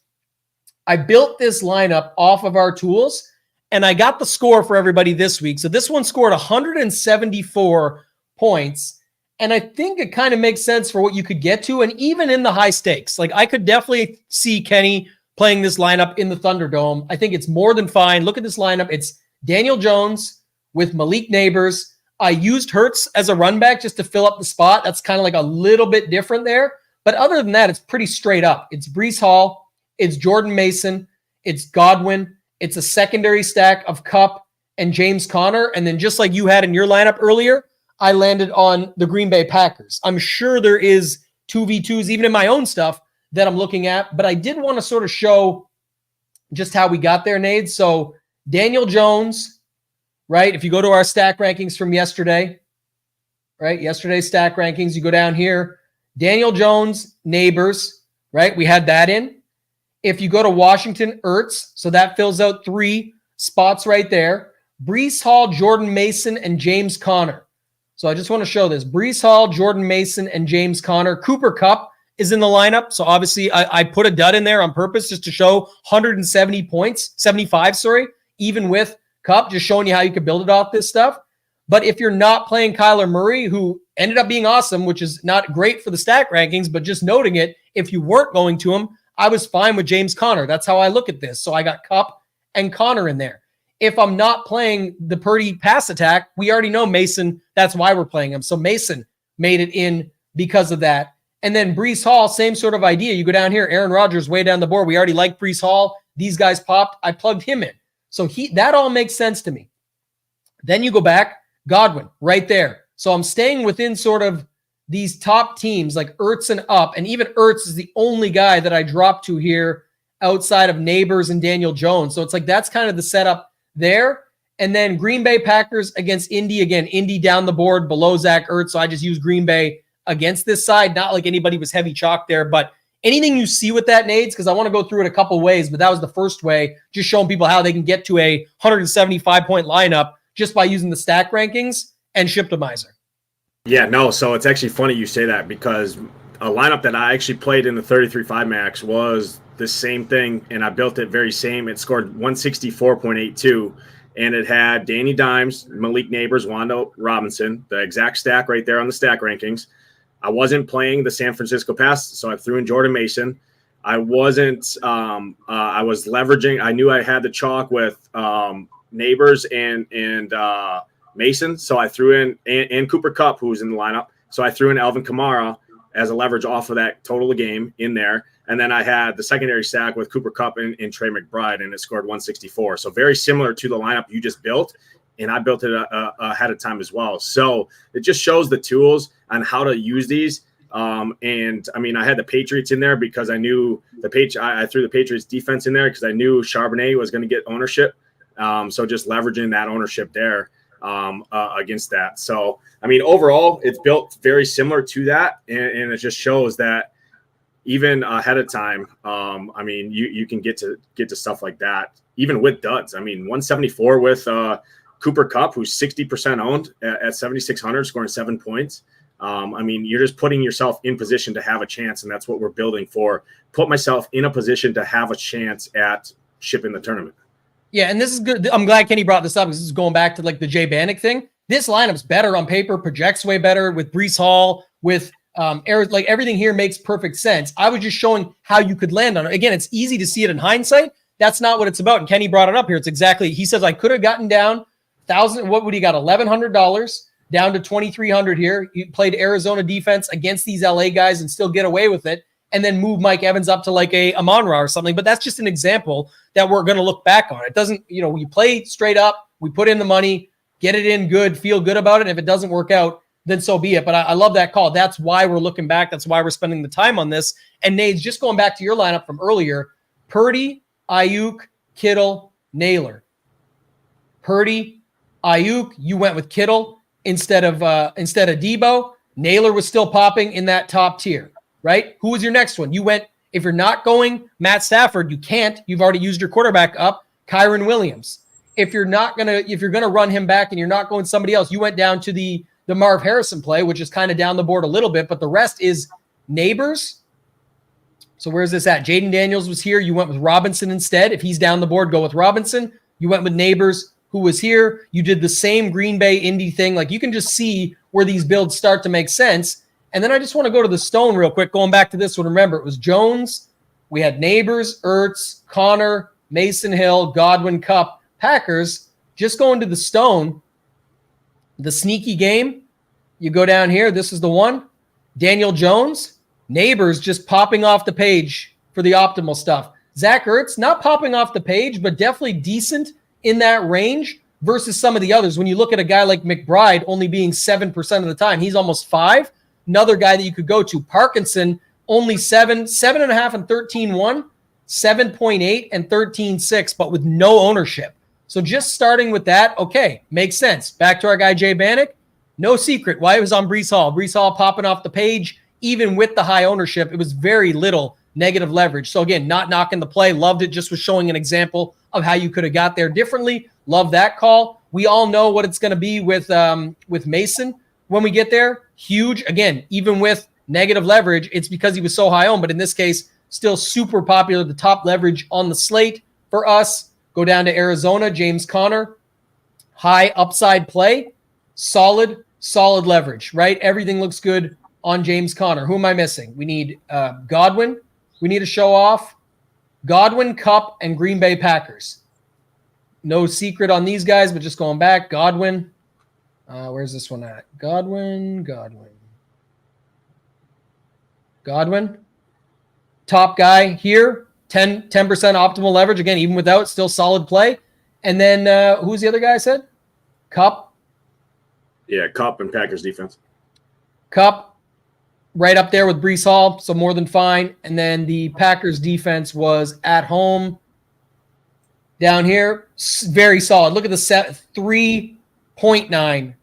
I built this lineup off of our tools, and I got the score for everybody this week. So this one scored 174 points, and I think it kind of makes sense for what you could get to, and even in the high stakes. Like, I could definitely see Kenny playing this lineup in the Thunderdome. I think it's more than fine. Look at this lineup. It's Daniel Jones with Malik Neighbors. I used Hurts as a run back just to fill up the spot. That's kind of like a little bit different there. But other than that, it's pretty straight up. It's Breece Hall. It's Jordan Mason, it's Godwin, it's a secondary stack of Kupp and James Conner. And then just like you had in your lineup earlier, I landed on the Green Bay Packers. I'm sure there is 2v2s, even in my own stuff, that I'm looking at, but I did want to sort of show just how we got there, Nade. So Daniel Jones, right? If you go to our stack rankings from yesterday, right? Yesterday's stack rankings, you go down here, Daniel Jones, Neighbors, right? We had that in. If you go to Washington, Ertz, so that fills out 3 spots right there. Breece Hall, Jordan Mason, and James Conner. So I just want to show this. Breece Hall, Jordan Mason, and James Conner. Cooper Kupp is in the lineup. So obviously I put a dud in there on purpose just to show 170 points, 75, even with Kupp, just showing you how you could build it off this stuff. But if you're not playing Kyler Murray, who ended up being awesome, which is not great for the stack rankings, but just noting it, if you weren't going to him, I was fine with James Conner. That's how I look at this. So I got Kupp and Conner in there. If I'm not playing the Purdy pass attack, we already know Mason. That's why we're playing him. So Mason made it in because of that. And then Breece Hall, same sort of idea. You go down here, Aaron Rodgers way down the board. We already like Breece Hall. These guys popped. I plugged him in. So that all makes sense to me. Then you go back, Godwin right there. So I'm staying within sort of these top teams like Ertz and up, and even Ertz is the only guy that I dropped to here outside of Neighbors and Daniel Jones. So it's like that's kind of the setup there. And then Green Bay Packers against Indy. Again, Indy down the board below Zach Ertz. So I just used Green Bay against this side. Not like anybody was heavy chalk there, but anything you see with that, Nades, because I want to go through it a couple ways, but that was the first way, just showing people how they can get to a 175-point lineup just by using the stack rankings and Shiptimizer. Yeah, no. So it's actually funny you say that because lineup that I actually played in the 33.5 max was the same thing, and I built it very same. It scored 164.82, and it had Danny Dimes, Malik Neighbors, Wando Robinson, the exact stack right there on the stack rankings. I wasn't playing the San Francisco Pass, so I threw in Jordan Mason. I wasn't I was leveraging. I knew I had the chalk with Neighbors and Mason, so I threw in and Cooper Kupp, who was in the lineup. So I threw in Alvin Kamara as a leverage off of that total of the game in there. And then I had the secondary stack with Cooper Kupp and Trey McBride, and it scored 164. So very similar to the lineup you just built, and I built it ahead of time as well. So it just shows the tools on how to use these. And I mean, I had the Patriots in there because I knew I threw the Patriots defense in there because I knew Charbonnet was going to get ownership. So just leveraging that ownership there against that. So, I mean, overall, it's built very similar to that. And it just shows that even ahead of time, I mean, you can get to stuff like that, even with duds. I mean, 174 with Cooper Kupp, who's 60% owned at 7,600, scoring 7 points. I mean, you're just putting yourself in position to have a chance, and that's what we're building for. Put myself in a position to have a chance at shipping the tournament. Yeah, and this is good. I'm glad Kenny brought this up because this is going back to like the Jay Bannock thing. This lineup's better on paper, projects way better with Breece Hall, with like everything here makes perfect sense. I was just showing how you could land on it. Again, it's easy to see it in hindsight. That's not what it's about. And Kenny brought it up here. It's exactly, he says, I could have gotten down what would he got? $1,100 down to 2,300 here. You played Arizona defense against these LA guys and still get away with it, and then move Mike Evans up to like a Amon-Ra or something. But that's just an example that we're going to look back on. It doesn't, we play straight up, we put in the money, get it in good, feel good about it. And if it doesn't work out, then so be it. But I love that call. That's why we're looking back. That's why we're spending the time on this. And Nades, just going back to your lineup from earlier, Purdy, Ayuk, Kittle, Naylor. Purdy, Ayuk, you went with Kittle instead of Debo. Naylor was still popping in that top tier, right? Who was your next one? You went, if you're not going Matt Stafford, you can't. You've already used your quarterback up, Kyron Williams. If you're gonna run him back and you're not going somebody else, you went down to the Marv Harrison play, which is kind of down the board a little bit, but the rest is Neighbors. So where's this at? Jaden Daniels was here. You went with Robinson instead. If he's down the board, go with Robinson. You went with Neighbors, who was here. You did the same Green Bay Indy thing. Like, you can just see where these builds start to make sense. And then I just want to go to the stone real quick, going back to this one. Remember, it was Jones. We had Neighbors, Ertz, Connor, Mason Hill, Godwin, Kupp, Packers. Just going to the stone, the sneaky game. You go down here. This is the one. Daniel Jones, Neighbors just popping off the page for the optimal stuff. Zach Ertz, not popping off the page, but definitely decent in that range versus some of the others. When you look at a guy like McBride only being 7% of the time, he's almost 5%. Another guy that you could go to, Parkinson, only 7.5 and 13.1, 7.8 and 13.6, but with no ownership. So just starting with that, okay, makes sense. Back to our guy, Jay Bannock. No secret why it was on Breece Hall. Breece Hall popping off the page, even with the high ownership, it was very little negative leverage. So again, not knocking the play. Loved it. Just was showing an example of how you could have got there differently. Love that call. We all know what it's going to be with Mason when we get there. Huge. Again, even with negative leverage, it's because he was so high owned. But in this case, still super popular. The top leverage on the slate for us. Go down to Arizona. James Conner. High upside play. Solid leverage, right? Everything looks good on James Conner. Who am I missing? We need Godwin. We need to show off Godwin, Kupp, and Green Bay Packers. No secret on these guys, but just going back. Godwin. Where's this one at? Godwin. Top guy here. 10% optimal leverage. Again, even without, still solid play. And then who's the other guy I said? Kupp. Yeah, Kupp and Packers defense. Kupp, right up there with Breece Hall, so more than fine. And then the Packers defense was at home. Down here, very solid. Look at the 3.9, 3.9,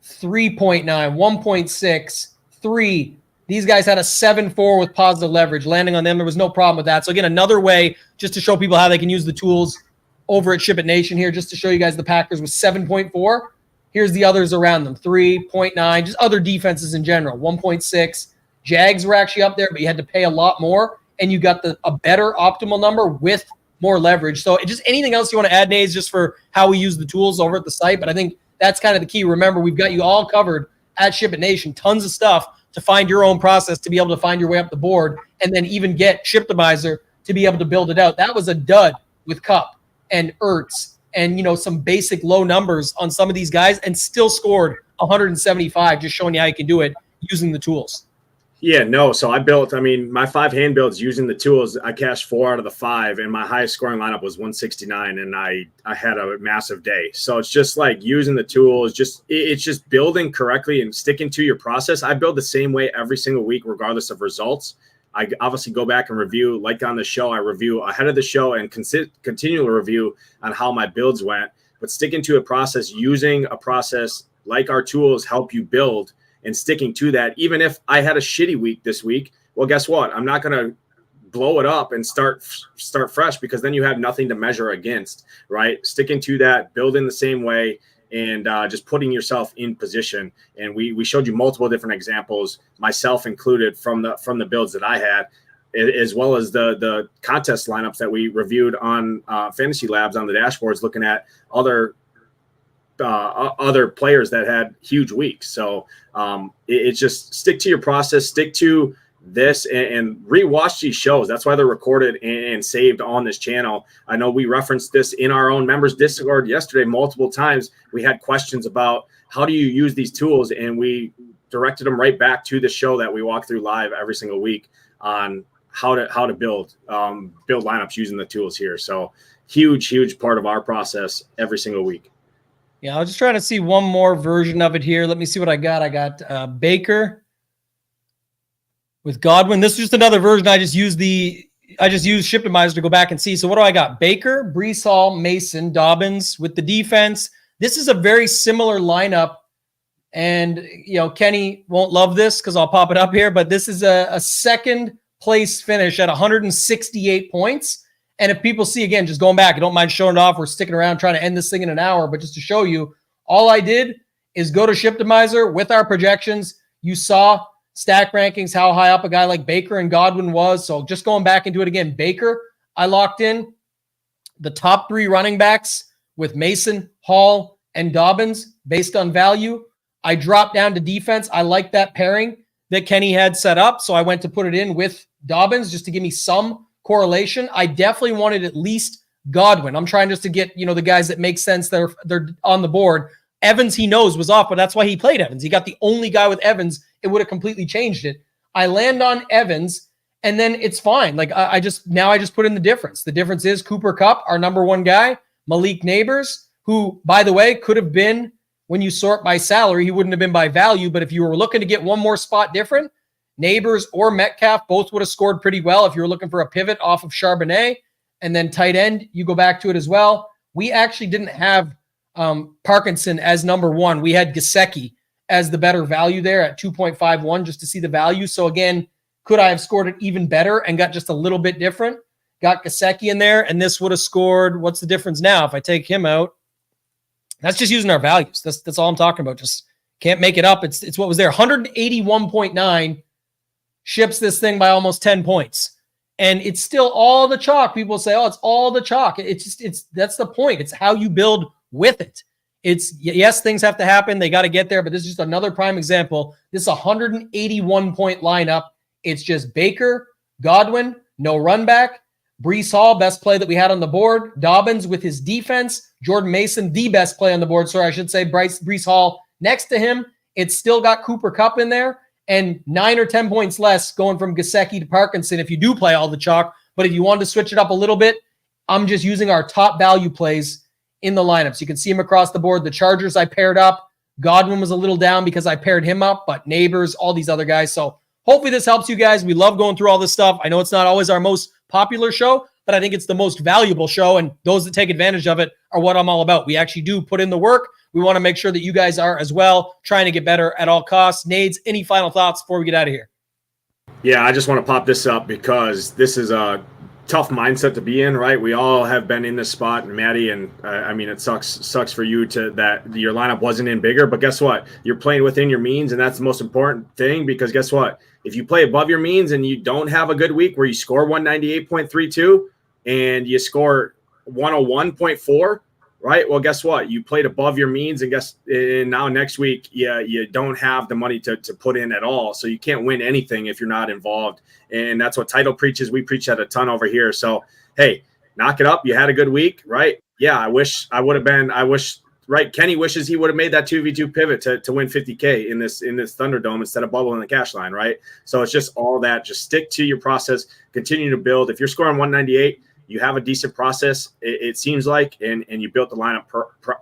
1.6, 3. These guys had a 7.4 with positive leverage. Landing on them, there was no problem with that. So again, another way just to show people how they can use the tools over at SHIPIT Nation here, just to show you guys the Packers was 7.4. Here's the others around them, 3.9, just other defenses in general, 1.6. Jags were actually up there, but you had to pay a lot more, and you got a better optimal number with more leverage. So just anything else you want to add, Nate, just for how we use the tools over at the site. But I think that's kind of the key. Remember, we've got you all covered at SHIPIT Nation, tons of stuff to find your own process, to be able to find your way up the board, and then even get Shiptimizer to be able to build it out. That was a dud with Cup and Ertz and, some basic low numbers on some of these guys, and still scored 175, just showing you how you can do it using the tools. Yeah, no. So my 5-hand builds using the tools, I cashed 4 out of the 5, and my highest scoring lineup was 169, and I had a massive day. So it's just like using the tools, it's just building correctly and sticking to your process. I build the same way every single week, regardless of results. I obviously go back and review, like on the show, I review ahead of the show and continue to review on how my builds went. But sticking to a process, using a process like our tools help you build, and sticking to that. Even if I had a shitty week this week, well, guess what? I'm not going to blow it up and start fresh, because then you have nothing to measure against, right? Sticking to that, building the same way, and just putting yourself in position. And we showed you multiple different examples, myself included, from the builds that I had, as well as the contest lineups that we reviewed on Fantasy Labs on the dashboards, looking at other players that had huge weeks. So it's just stick to your process, stick to this, and rewatch these shows. That's why they're recorded and saved on this channel. I know we referenced this in our own members Discord yesterday multiple times. We had questions about how do you use these tools, and we directed them right back to the show that we walk through live every single week on how to build lineups using the tools here. So huge part of our process every single week. Yeah, I was just trying to see one more version of it here. Let me see what I got. I got Baker with Godwin. This is just another version. I just used Shiptimizer to go back and see. So what do I got? Baker, Breece Hall, Mason, Dobbins with the defense. This is a very similar lineup. And, Kenny won't love this because I'll pop it up here, but this is a second place finish at 168 points. And if people see, again, just going back, I don't mind showing it off. We're sticking around trying to end this thing in an hour, but just to show you, all I did is go to Shiptimizer with our projections. You saw stack rankings, how high up a guy like Baker and Godwin was. So just going back into it again, Baker, I locked in the top 3 running backs with Mason, Hall, and Dobbins based on value. I dropped down to defense. I like that pairing that Kenny had set up, so I went to put it in with Dobbins just to give me some correlation. I definitely wanted at least Godwin. I'm trying just to get, the guys that make sense. They're on the board. Evans, he knows, was off, but that's why he played Evans. He got the only guy with Evans. It would have completely changed it. I land on Evans, and then it's fine. Like I just put in the difference. The difference is Cooper Kupp, our number 1 guy, Malik Neighbors, who, by the way, could have been, when you sort by salary, he wouldn't have been by value. But if you were looking to get one more spot different, Neighbors or Metcalf both would have scored pretty well if you were looking for a pivot off of Charbonnet. And then tight end, you go back to it as well. We actually didn't have Parkinson as number 1. We had Gesicki as the better value there at 2.51 just to see the value. So again, could I have scored it even better and got just a little bit different? Got Gesicki in there, and this would have scored. What's the difference now if I take him out? That's just using our values. That's all I'm talking about. Just can't make it up. It's what was there. 181.9 ships this thing by almost 10 points. And it's still all the chalk. People say, oh, it's all the chalk. That's the point. It's how you build with it. It's, yes, things have to happen. They got to get there, but this is just another prime example. This is a 181-point lineup. It's just Baker, Godwin, no run back, Breece Hall, best play that we had on the board, Dobbins with his defense, Jordan Mason, the best play on the board. Sorry, I should say Breece Hall next to him. It's still got Cooper Kupp in there, and 9 or 10 points less going from Gesicki to Parkinson if you do play all the chalk. But if you wanted to switch it up a little bit, I'm just using our top value plays in the lineups. You can see them across the board. The Chargers I paired up. Godwin was a little down because I paired him up, but Neighbors, all these other guys. So hopefully this helps you guys. We love going through all this stuff. I know it's not always our most popular show, but I think it's the most valuable show, and those that take advantage of it are what I'm all about. We actually do put in the work. We want to make sure that you guys are as well, trying to get better at all costs. Nades, any final thoughts before we get out of here? Yeah, I just want to pop this up because this is a tough mindset to be in, right? We all have been in this spot, and Maddie, and I mean, it sucks for you that your lineup wasn't in bigger, but guess what? You're playing within your means, and that's the most important thing, because guess what? if you play above your means and you don't have a good week where you score 198.32 and you score 101.4, right? Well, guess what? You played above your means, and now next week, you don't have the money to put in at all. So you can't win anything if you're not involved. And that's what Title preaches. We preach that a ton over here. So, hey, knock it up. You had a good week, right? Yeah, right? Kenny wishes he would have made that 2v2 pivot to win 50K in this Thunderdome instead of bubbling the cash line, right? So it's just all that. Just stick to your process, continue to build. If you're scoring 198, you have a decent process, it seems like, and you built the lineup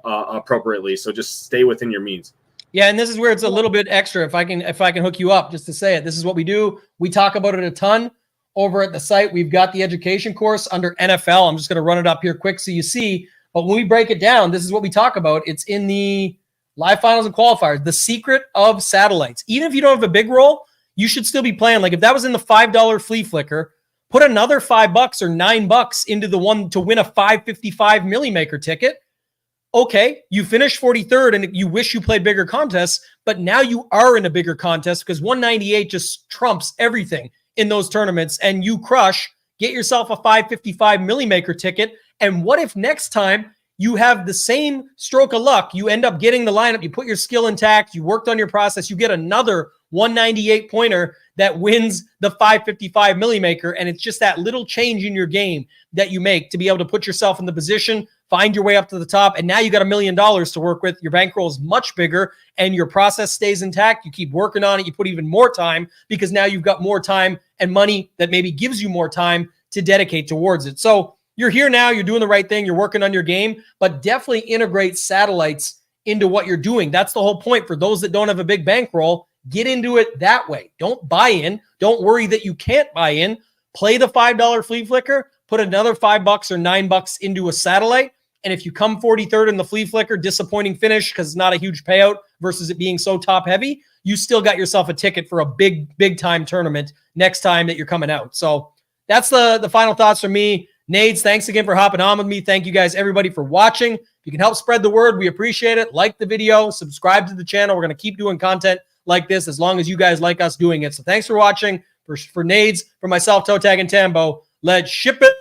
appropriately. So just stay within your means. Yeah, and this is where it's a little bit extra. If I can hook you up just to say it, this is what we do. We talk about it a ton over at the site. We've got the education course under NFL. I'm just going to run it up here quick so you see. But when we break it down, this is what we talk about. It's in the live finals and qualifiers. The secret of satellites. Even if you don't have a big roll, you should still be playing. Like if that was in the $5 flea flicker, put another $5 or $9 into the one to win a 555 Millie Maker ticket. Okay, you finished 43rd and you wish you played bigger contests, but now you are in a bigger contest because 198 just trumps everything in those tournaments and you crush, get yourself a 555 Millie Maker ticket. And what if next time you have the same stroke of luck, you end up getting the lineup, you put your skill intact, you worked on your process, you get another 198 pointer that wins the 555 Millie Maker, and it's just that little change in your game that you make to be able to put yourself in the position, find your way up to the top, and now you got $1 million to work with. Your bankroll is much bigger, and your process stays intact. You keep working on it. You put even more time because now you've got more time and money that maybe gives you more time to dedicate towards it. So you're here now. You're doing the right thing. You're working on your game, but definitely integrate satellites into what you're doing. That's the whole point. For those that don't have a big bankroll, get into it that way. Don't buy in. Don't worry that you can't buy in. Play the $5 flea flicker, put another $5 or $9 into a satellite. And if you come 43rd in the flea flicker, disappointing finish because it's not a huge payout versus it being so top heavy, you still got yourself a ticket for a big time tournament next time that you're coming out. So that's the final thoughts from me. Nades, thanks again for hopping on with me. Thank you guys, everybody, for watching. If you can help spread the word, we appreciate it. Like the video, subscribe to the channel. We're going to keep doing content like this as long as you guys like us doing it. So thanks for watching. For Nades, for myself, ToeTagginTambo, let's ship it.